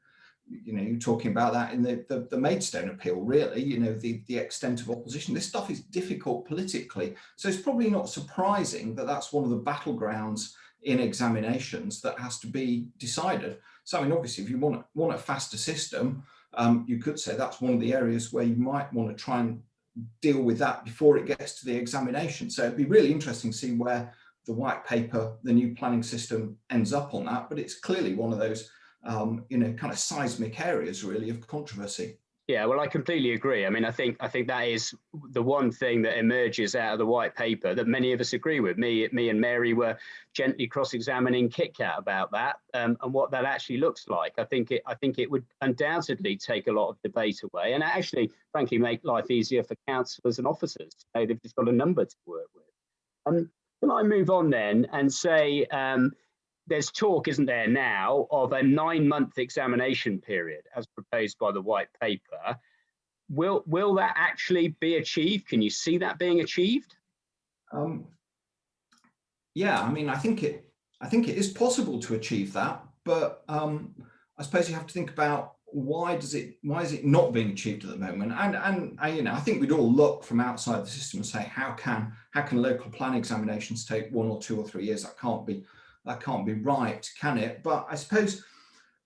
You're talking about that in the Maidstone Appeal, really, you know, the extent of opposition. This stuff is difficult politically. So it's probably not surprising that that's one of the battlegrounds in examinations that has to be decided. So, I mean, obviously, if you want a faster system, you could say that's one of the areas where you might want to try and deal with that before it gets to the examination. So it'd be really interesting to see where the white paper, the new planning system, ends up on that. But it's clearly one of those kind of seismic areas, really, of controversy. Yeah, well, I completely agree. I mean, I think that is the one thing that emerges out of the white paper that many of us agree with. Me and Mary were gently cross-examining KitKat about that, and what that actually looks like. I think it would undoubtedly take a lot of debate away, and actually, frankly, make life easier for councillors and officers. They've just got a number to work with. Can I move on then and say, there's talk, isn't there now, of a 9-month examination period as proposed by the white paper. Will that actually be achieved? Can you see that being achieved? Yeah, I mean, I think it is possible to achieve that, but I suppose you have to think about why is it not being achieved at the moment? And you know, I think we'd all look from outside the system and say, how can local plan examinations take 1 or 2 or 3 years? That can't be right, can it? But I suppose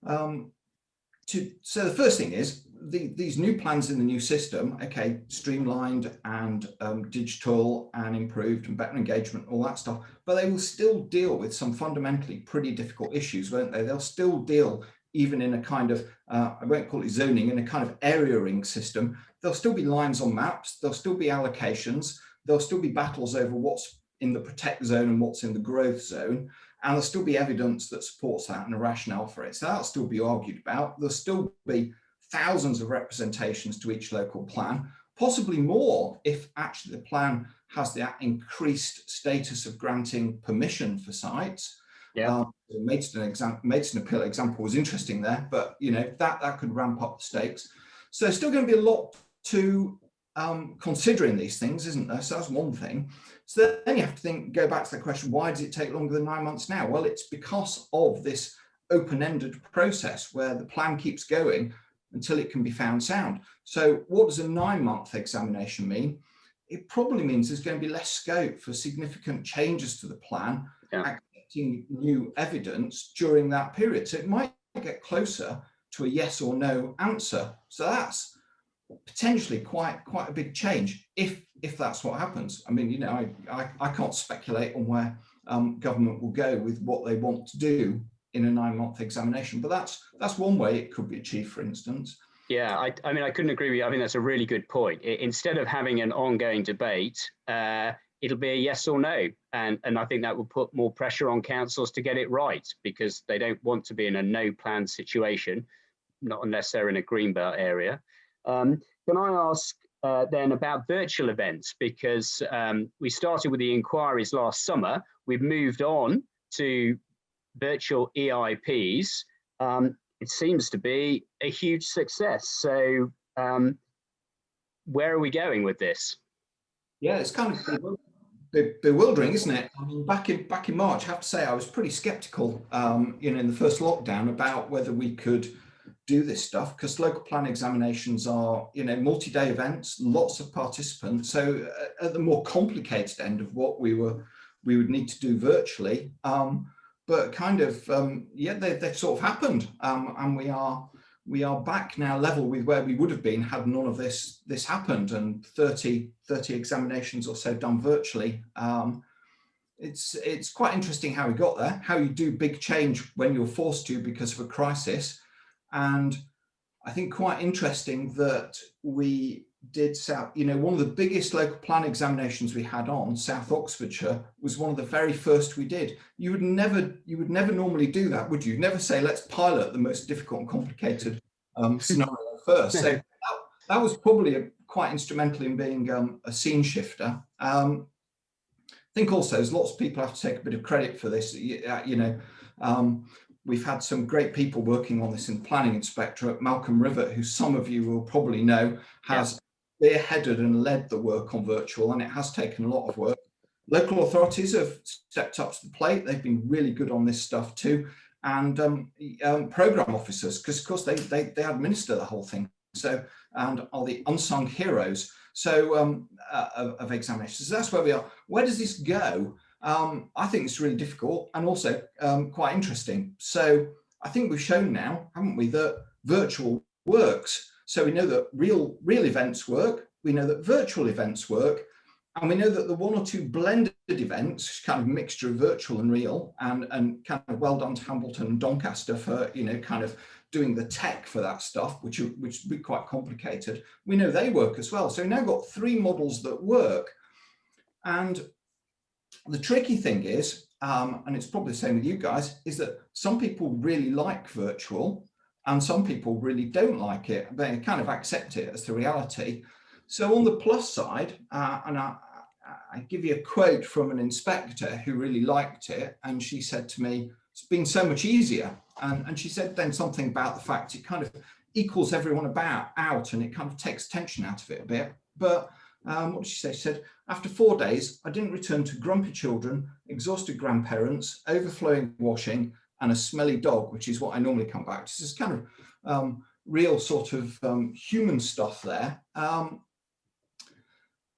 so the first thing is these new plans in the new system, okay, streamlined and digital and improved and better engagement, all that stuff, but they will still deal with some fundamentally pretty difficult issues, won't they? They'll still deal, even in a kind of, I won't call it zoning, in a kind of area-ing system. There'll still be lines on maps, there'll still be allocations, there'll still be battles over what's in the protect zone and what's in the growth zone. And there'll still be evidence that supports that and a rationale for it. So that'll still be argued about. There'll still be thousands of representations to each local plan, possibly more if actually the plan has that increased status of granting permission for sites. Yeah. The Maidstone Appeal example was interesting there, but you know, that could ramp up the stakes. So there's still going to be a lot to consider in these things, isn't there? So that's one thing. So then you have to go back to the question, why does it take longer than 9 months now? Well, it's because of this open-ended process where the plan keeps going until it can be found sound. So what does a 9-month examination mean? It probably means there's going to be less scope for significant changes to the plan, accepting new evidence during that period. So it might get closer to a yes or no answer. So that's potentially quite a big change if that's what happens. I mean, you know, I can't speculate on where government will go with what they want to do in a 9-month examination, but that's one way it could be achieved, for instance. Yeah, I mean, I couldn't agree with you. I think that's a really good point. Instead of having an ongoing debate, it'll be a yes or no, and I think that will put more pressure on councils to get it right, because they don't want to be in a no plan situation, not unless they're in a greenbelt area. Can I ask then about virtual events? Because we started with the inquiries last summer. We've moved on to virtual EIPs. It seems to be a huge success. So where are we going with this? Yeah, it's kind of bewildering, isn't it? I mean, back in March, I have to say I was pretty sceptical, in the first lockdown about whether we could do this stuff, because local plan examinations are, multi-day events, lots of participants. So at the more complicated end of what we would need to do virtually, but kind of, they've sort of happened, and we are back now level with where we would have been had none of this happened, and 30 examinations or so done virtually. It's quite interesting how we got there, how you do big change when you're forced to because of a crisis. And I think quite interesting that we did one of the biggest local plan examinations we had on, South Oxfordshire, was one of the very first we did. You would never normally do that, would you? Never say, let's pilot the most difficult and complicated scenario first. So that was probably quite instrumental in being a scene shifter. I think also there's lots of people have to take a bit of credit for this. We've had some great people working on this in the planning inspectorate. Malcolm Rivett, who some of you will probably know, has spearheaded and led the work on virtual, and it has taken a lot of work. Local authorities have stepped up to the plate. They've been really good on this stuff too. And programme officers, because of course they administer the whole thing. So, and are the unsung heroes of examinations. So that's where we are. Where does this go? I think it's really difficult and also quite interesting. So I think we've shown now, haven't we, that virtual works. So we know that real events work. We know that virtual events work. And we know that the one or two blended events, kind of mixture of virtual and real, and kind of well done to Hambleton and Doncaster for, kind of doing the tech for that stuff, which would be quite complicated. We know they work as well. So we've now got 3 models that work. And the tricky thing is, and it's probably the same with you guys, is that some people really like virtual and some people really don't like it. They kind of accept it as the reality. So on the plus side, and I give you a quote from an inspector who really liked it, and she said to me, it's been so much easier. And she said then something about the fact it kind of equals everyone out and it kind of takes tension out of it a bit. But what did she say? She said, after 4 days, I didn't return to grumpy children, exhausted grandparents, overflowing washing, and a smelly dog, which is what I normally come back to. This is kind of real sort of human stuff there.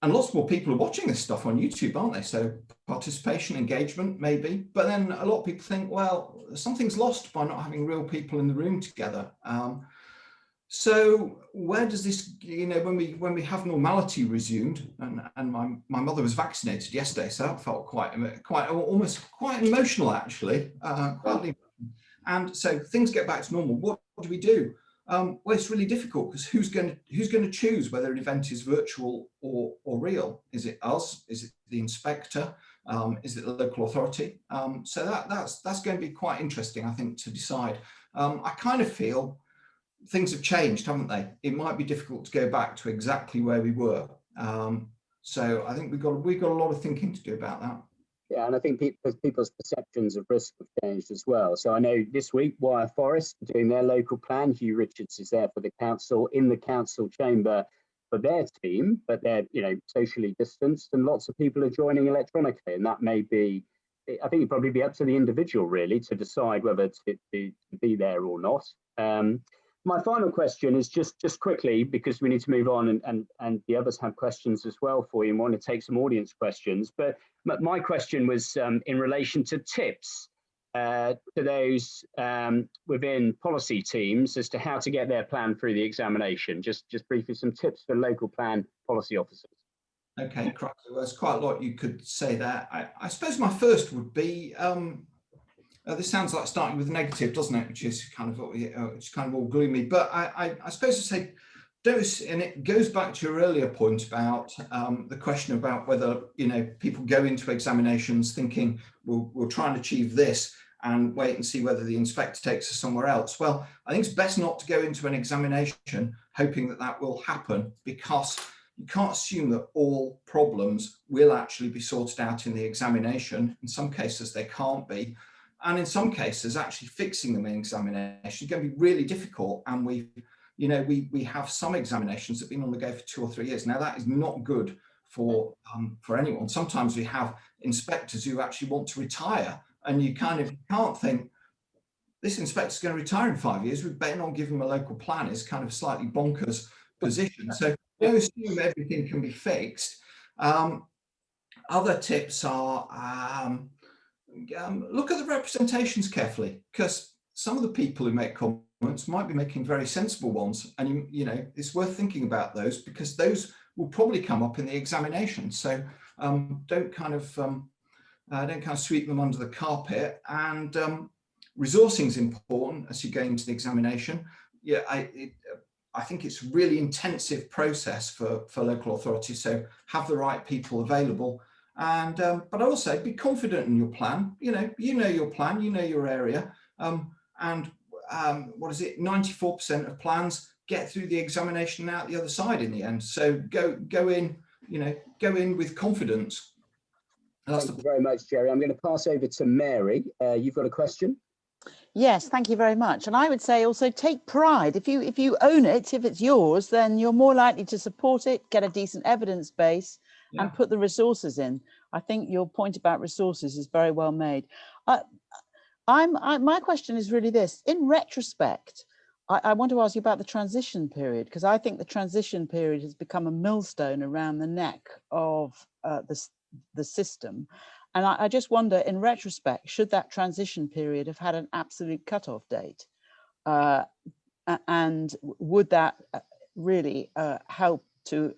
And lots more people are watching this stuff on YouTube, aren't they? So participation, engagement, maybe. But then a lot of people think, well, something's lost by not having real people in the room together. So where does this, when we have normality resumed, and my mother was vaccinated yesterday, so that felt quite emotional actually. And so things get back to normal. What do we do? Well, it's really difficult because who's going to choose whether an event is virtual or real? Is it us? Is it the inspector? Is it the local authority? So that's going to be quite interesting, I think, to decide. I kind of feel things have changed, haven't they? It might be difficult to go back to exactly where we were. So I think we've got a lot of thinking to do about that. Yeah, and I think people's perceptions of risk have changed as well. So I know this week, Wyre Forest are doing their local plan. Hugh Richards is there for the council, in the council chamber for their team, but they're, socially distanced, and lots of people are joining electronically. And that may be, I think it'd probably be up to the individual really to decide whether to be there or not. My final question is just quickly, because we need to move on, and the others have questions as well for you and want to take some audience questions. But my question was in relation to tips to those within policy teams as to how to get their plan through the examination. Just briefly, some tips for local plan policy officers. Okay, well, there's quite a lot you could say there. I suppose my first would be, this sounds like starting with a negative, doesn't it? Which is kind of all gloomy. But I suppose to say, and it goes back to your earlier point about the question about whether people go into examinations thinking we'll try and achieve this and wait and see whether the inspector takes us somewhere else. Well, I think it's best not to go into an examination hoping that will happen, because you can't assume that all problems will actually be sorted out in the examination. In some cases, they can't be. And in some cases, actually fixing them in examination is going to be really difficult. And we have some examinations that have been on the go for 2 or 3 years. Now, that is not good for anyone. Sometimes we have inspectors who actually want to retire, and you kind of can't think, this inspector's going to retire in 5 years, we better not give him a local plan. It's kind of slightly bonkers position. So don't assume everything can be fixed. Other tips are look at the representations carefully, because some of the people who make comments might be making very sensible ones, and you know, it's worth thinking about those, because those will probably come up in the examination. So don't kind of sweep them under the carpet. And resourcing is important as you go into the examination. Yeah, I think it's a really intensive process for local authorities. So have the right people available, and but also be confident in your plan. You know your plan, you know your area, and what is it? 94% of plans get through the examination and out the other side in the end. So go in with confidence. Thank you very much, Jerry. I'm going to pass over to Mary. You've got a question? Yes, thank you very much. And I would say also take pride. If you own it, if it's yours, then you're more likely to support it, get a decent evidence base, and put the resources in. I think your point about resources is very well made. My question is really this: in retrospect, I want to ask you about the transition period, because I think the transition period has become a millstone around the neck of the system. And I just wonder, in retrospect, should that transition period have had an absolute cutoff date? And would that really help to,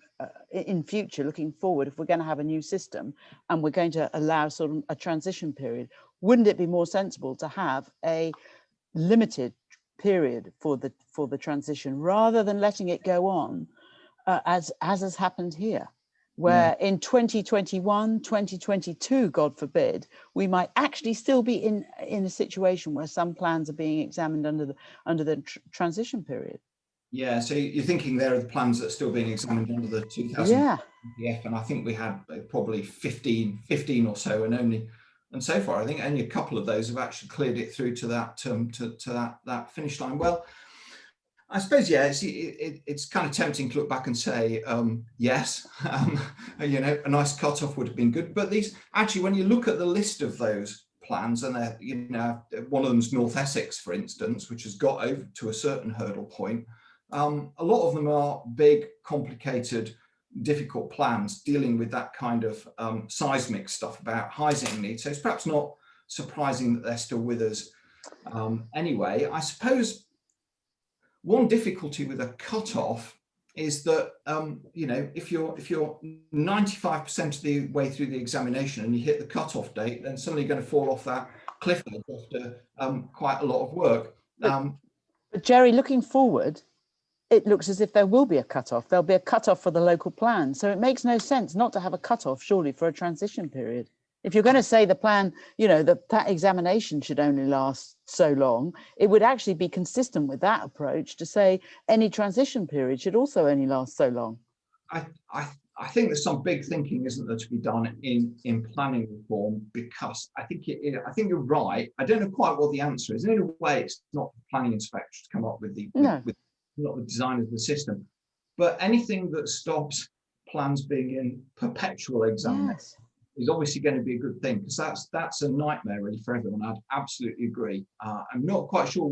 in future, looking forward, if we're going to have a new system and we're going to allow sort of a transition period, wouldn't it be more sensible to have a limited period for the transition, rather than letting it go on as has happened here, where in 2021, 2022, God forbid, we might actually still be in a situation where some plans are being examined under the transition period? Yeah, so you're thinking there are the plans that are still being examined under the 2000 PF, and I think we had probably 15 or so, and so far I think only a couple of those have actually cleared it through to that that finish line. Well, I suppose it's kind of tempting to look back and say yes, you know, a nice cutoff would have been good. But these actually, when you look at the list of those plans, and they're, you know, one of them's North Essex, for instance, which has got over to a certain hurdle point. A lot of them are big, complicated, difficult plans dealing with that kind of seismic stuff about housing needs. So it's perhaps not surprising that they're still with us anyway. I suppose one difficulty with a cutoff is that you know, if you're 95% of the way through the examination and you hit the cutoff date, then suddenly you're going to fall off that cliff edge after quite a lot of work. But Jerry, looking forward, it looks as if there will be a cutoff. There'll be a cutoff for the local plan. So it makes no sense not to have a cutoff, surely, for a transition period. If you're going to say the plan, you know, that examination should only last so long, it would actually be consistent with that approach to say any transition period should also only last so long. I think there's some big thinking, isn't there, to be done in planning reform, because I think you're right. I don't know quite what the answer is. And in a way, it's not the planning inspectors to come up with not the design of the system, but anything that stops plans being in perpetual examination is obviously going to be a good thing, because that's a nightmare really for everyone. I'd absolutely agree. I'm not quite sure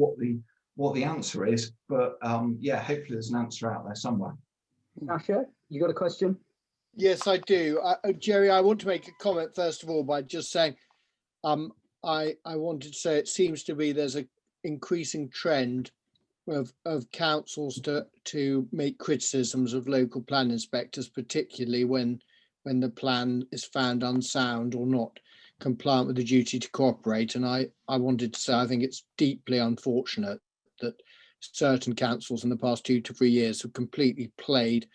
what the answer is, but yeah, hopefully there's an answer out there somewhere. Sasha, you got a question? Yes, I do. Jerry, I want to make a comment first of all by just saying, I wanted to say it seems to be there's an increasing trend of councils to make criticisms of local plan inspectors, particularly when the plan is found unsound or not compliant with the duty to cooperate. And I wanted to say I think it's deeply unfortunate that certain councils in the past 2 to 3 years have completely played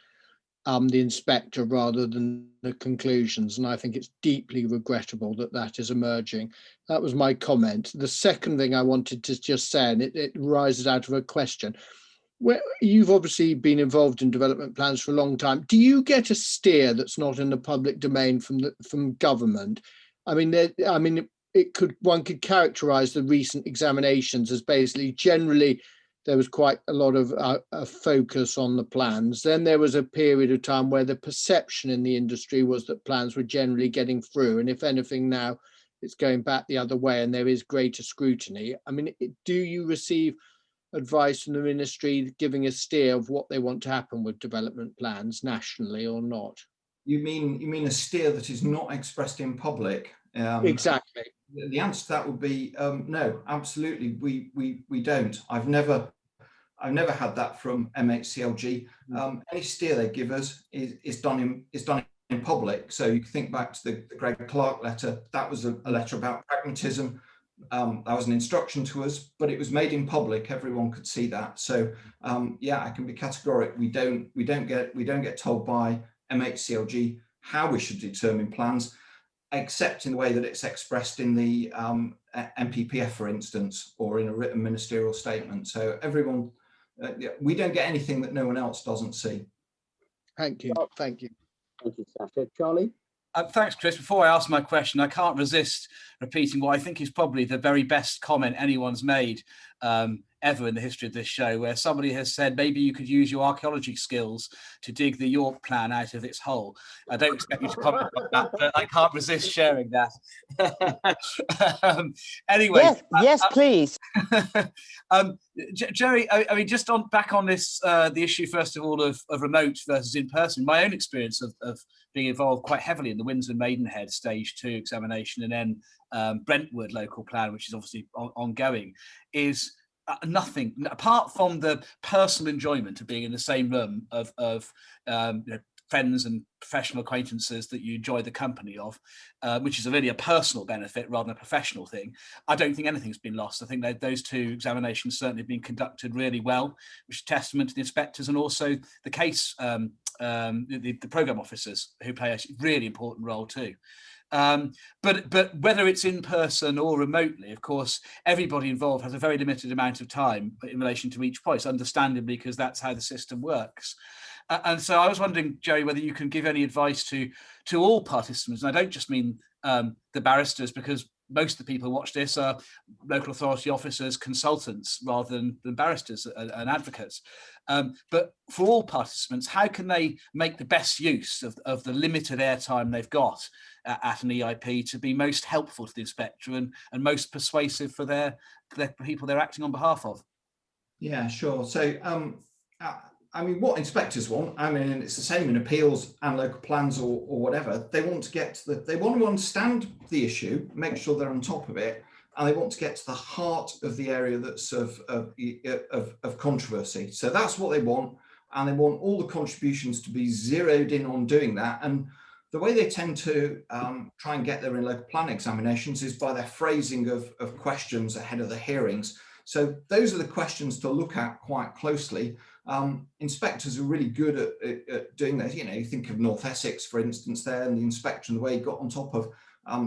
the inspector rather than the conclusions, and I think it's deeply regrettable that is emerging. That was my comment. The second thing I wanted to just say, and it rises out of a question, where you've obviously been involved in development plans for a long time. Do you get a steer that's not in the public domain from government? I mean, one could characterize the recent examinations as basically generally there was quite a lot of a focus on the plans. Then there was a period of time where the perception in the industry was that plans were generally getting through. And if anything now, it's going back the other way and there is greater scrutiny. I mean, do you receive advice from the ministry giving a steer of what they want to happen with development plans nationally or not? You mean a steer that is not expressed in public? Exactly. The answer to that would be no, absolutely. We don't. I've never had that from MHCLG. Any steer they give us is done in public. So you can think back to the Greg Clark letter. That was a letter about pragmatism. That was an instruction to us, but it was made in public. Everyone could see that. So yeah, I can be categoric. We don't get told by MHCLG how we should determine plans, except in the way that it's expressed in the MPPF, for instance, or in a written ministerial statement. So everyone, we don't get anything that no one else doesn't see. Thank you. Thank you. Thank you, Sasha. Charlie? Thanks, Chris. Before I ask my question, I can't resist repeating what I think is probably the very best comment anyone's made ever in the history of this show, where somebody has said, maybe you could use your archaeology skills to dig the York plan out of its hole. I don't expect you to comment on that, but I can't resist sharing that. Anyway. Yes, please. Jerry, I mean, just back on this, the issue, first of all, of remote versus in-person, my own experience of being involved quite heavily in the Windsor Maidenhead Stage 2 examination and then Brentwood local plan, which is obviously ongoing, is nothing apart from the personal enjoyment of being in the same room of friends and professional acquaintances that you enjoy the company of, which is really a personal benefit rather than a professional thing. I don't think anything's been lost. I think that those two examinations certainly have been conducted really well, which is testament to the inspectors and also the case, the programme officers, who play a really important role too. But whether it's in person or remotely, of course, everybody involved has a very limited amount of time in relation to each point, understandably, because that's how the system works. And so I was wondering, Jerry, whether you can give any advice to all participants. And I don't just mean the barristers, because most of the people who watch this are local authority officers, consultants, rather than barristers and advocates. But for all participants, how can they make the best use of the limited airtime they've got at an EIP to be most helpful to the inspector and most persuasive for the people they're acting on behalf of? Yeah, sure. So, I mean, what inspectors want, I mean, it's the same in appeals and local plans or whatever. They want to get to they want to understand the issue, make sure they're on top of it, and they want to get to the heart of the area that's of controversy. So that's what they want, and they want all the contributions to be zeroed in on doing that. And the way they tend to try and get there in local plan examinations is by their phrasing of questions ahead of the hearings. So those are the questions to look at quite closely. Inspectors are really good at doing that. You know, you think of North Essex, for instance, there, and the inspector and the way he got on top of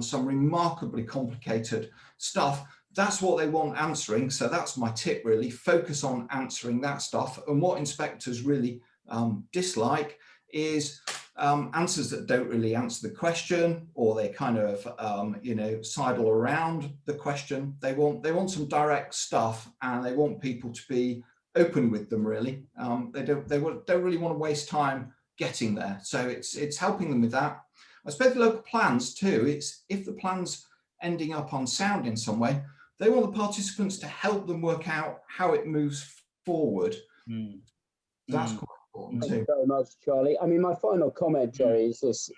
some remarkably complicated stuff. That's what they want answering. So that's my tip, really. Focus on answering that stuff. And what inspectors really dislike is answers that don't really answer the question, or they kind of sidle around the question. They want some direct stuff, and they want people to be open with them, really. They don't really want to waste time getting there. So it's helping them with that. I suppose the local plans too, it's if the plan's ending up unsound in some way, they want the participants to help them work out how it moves forward. That's quite important too. Thank you very much, Charlie. I mean, my final comment, Jerry, is this,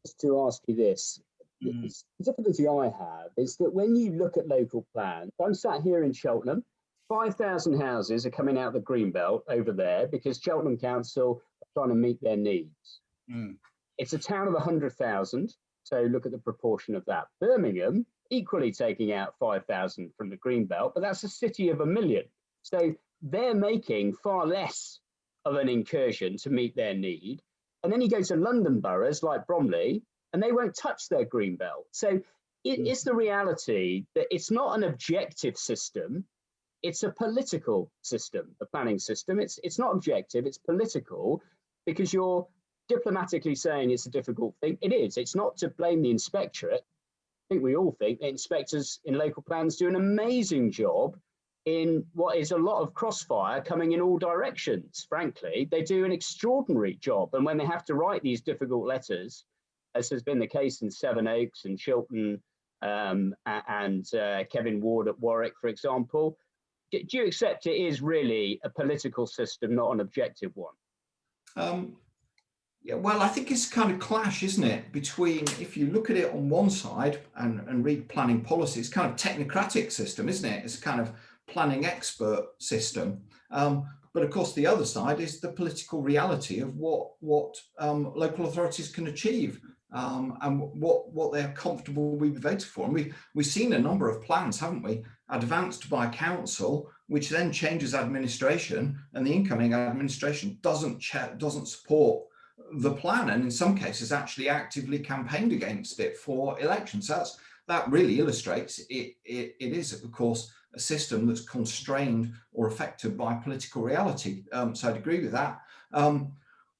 just to ask you this. The difficulty I have is that when you look at local plans, I'm sat here in Cheltenham, 5,000 houses are coming out of the Greenbelt over there because Cheltenham Council are trying to meet their needs. It's a town of 100,000, so look at the proportion of that. Birmingham, equally taking out 5,000 from the Greenbelt, but that's a city of 1 million. So they're making far less of an incursion to meet their need. And then you go to London boroughs like Bromley, and they won't touch their Greenbelt. So it's the reality that it's not an objective system. It's a political system, the planning system. It's not objective, it's political, because you're diplomatically saying it's a difficult thing. It is. It's not to blame the inspectorate. I think we all think that inspectors in local plans do an amazing job in what is a lot of crossfire coming in all directions. Frankly, they do an extraordinary job. And when they have to write these difficult letters, as has been the case in Sevenoaks and Chiltern and Kevin Ward at Warwick, for example, do you accept it is really a political system, not an objective one? Yeah, well, I think it's kind of clash, isn't it, between, if you look at it on one side and read planning policy, it's kind of technocratic system, isn't it? It's kind of planning expert system. But of course, the other side is the political reality of what local authorities can achieve and what they're comfortable with voting for. And we've seen a number of plans, haven't we, advanced by council, which then changes administration, and the incoming administration doesn't support the plan, and in some cases actually actively campaigned against it for elections. So that really illustrates it is, of course, a system that's constrained or affected by political reality. So I'd agree with that.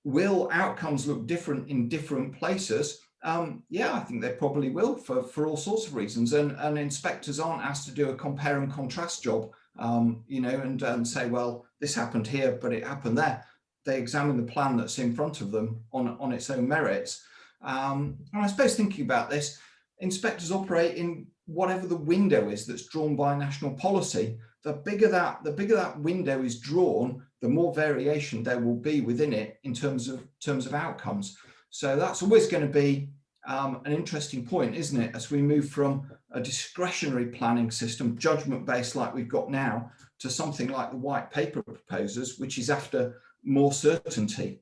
Will outcomes look different in different places? Yeah, I think they probably will for all sorts of reasons. And inspectors aren't asked to do a compare and contrast job, and say, well, this happened here, but it happened there. They examine the plan that's in front of them on its own merits. And I suppose thinking about this, inspectors operate in whatever the window is that's drawn by national policy. The bigger that window is drawn, the more variation there will be within it in terms of outcomes. So that's always going to be an interesting point, isn't it, as we move from a discretionary planning system, judgment-based like we've got now, to something like the white paper proposers, which is after more certainty.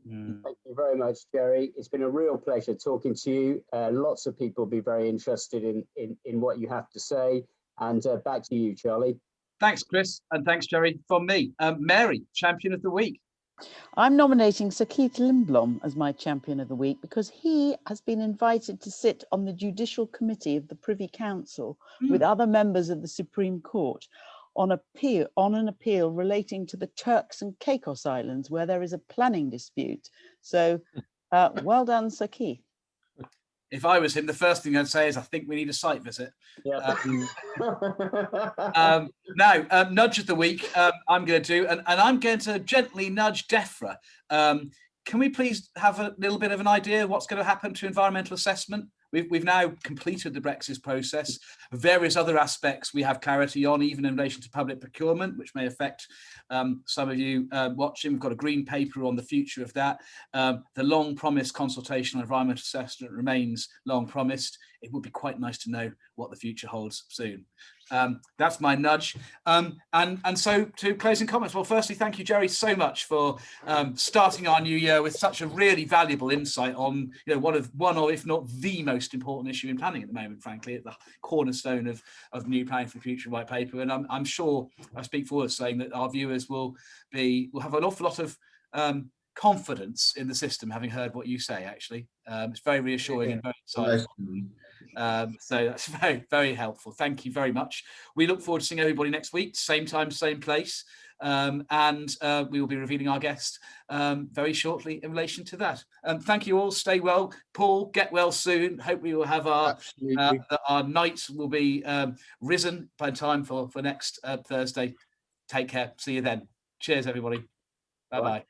Thank you very much, Jerry. It's been a real pleasure talking to you. Lots of people will be very interested in what you have to say. And back to you, Charlie. Thanks, Chris, and thanks, Jerry. From me, Mary, Champion of the Week. I'm nominating Sir Keith Lindblom as my Champion of the Week because he has been invited to sit on the Judicial Committee of the Privy Council with other members of the Supreme Court on an appeal relating to the Turks and Caicos Islands, where there is a planning dispute. So well done, Sir Keith. If I was him, the first thing I'd say is I think we need a site visit. Yeah. Now, nudge of the week I'm going to do, and I'm going to gently nudge DEFRA. Can we please have a little bit of an idea of what's going to happen to environmental assessment? We've now completed the Brexit process. Various other aspects we have clarity on, even in relation to public procurement, which may affect some of you watching. We've got a green paper on the future of that. The long promised consultation on environmental assessment remains long promised. It would be quite nice to know what the future holds soon. That's my nudge. And so to closing comments. Well, firstly, thank you, Jerry, so much for starting our new year with such a really valuable insight on, one or if not the most important issue in planning at the moment, frankly, at the cornerstone of new planning for the future white paper. And I'm sure I speak forward saying that our viewers will have an awful lot of confidence in the system, having heard what you say. Actually, it's very reassuring and very exciting. So that's very, very helpful. Thank you very much. We look forward to seeing everybody next week, same time, same place, and we will be revealing our guest very shortly in relation to that. Thank you all. Stay well. Paul, get well soon. Hope we will have our night will be risen by time for next Thursday. Take care. See you then. Cheers, everybody. Bye-bye.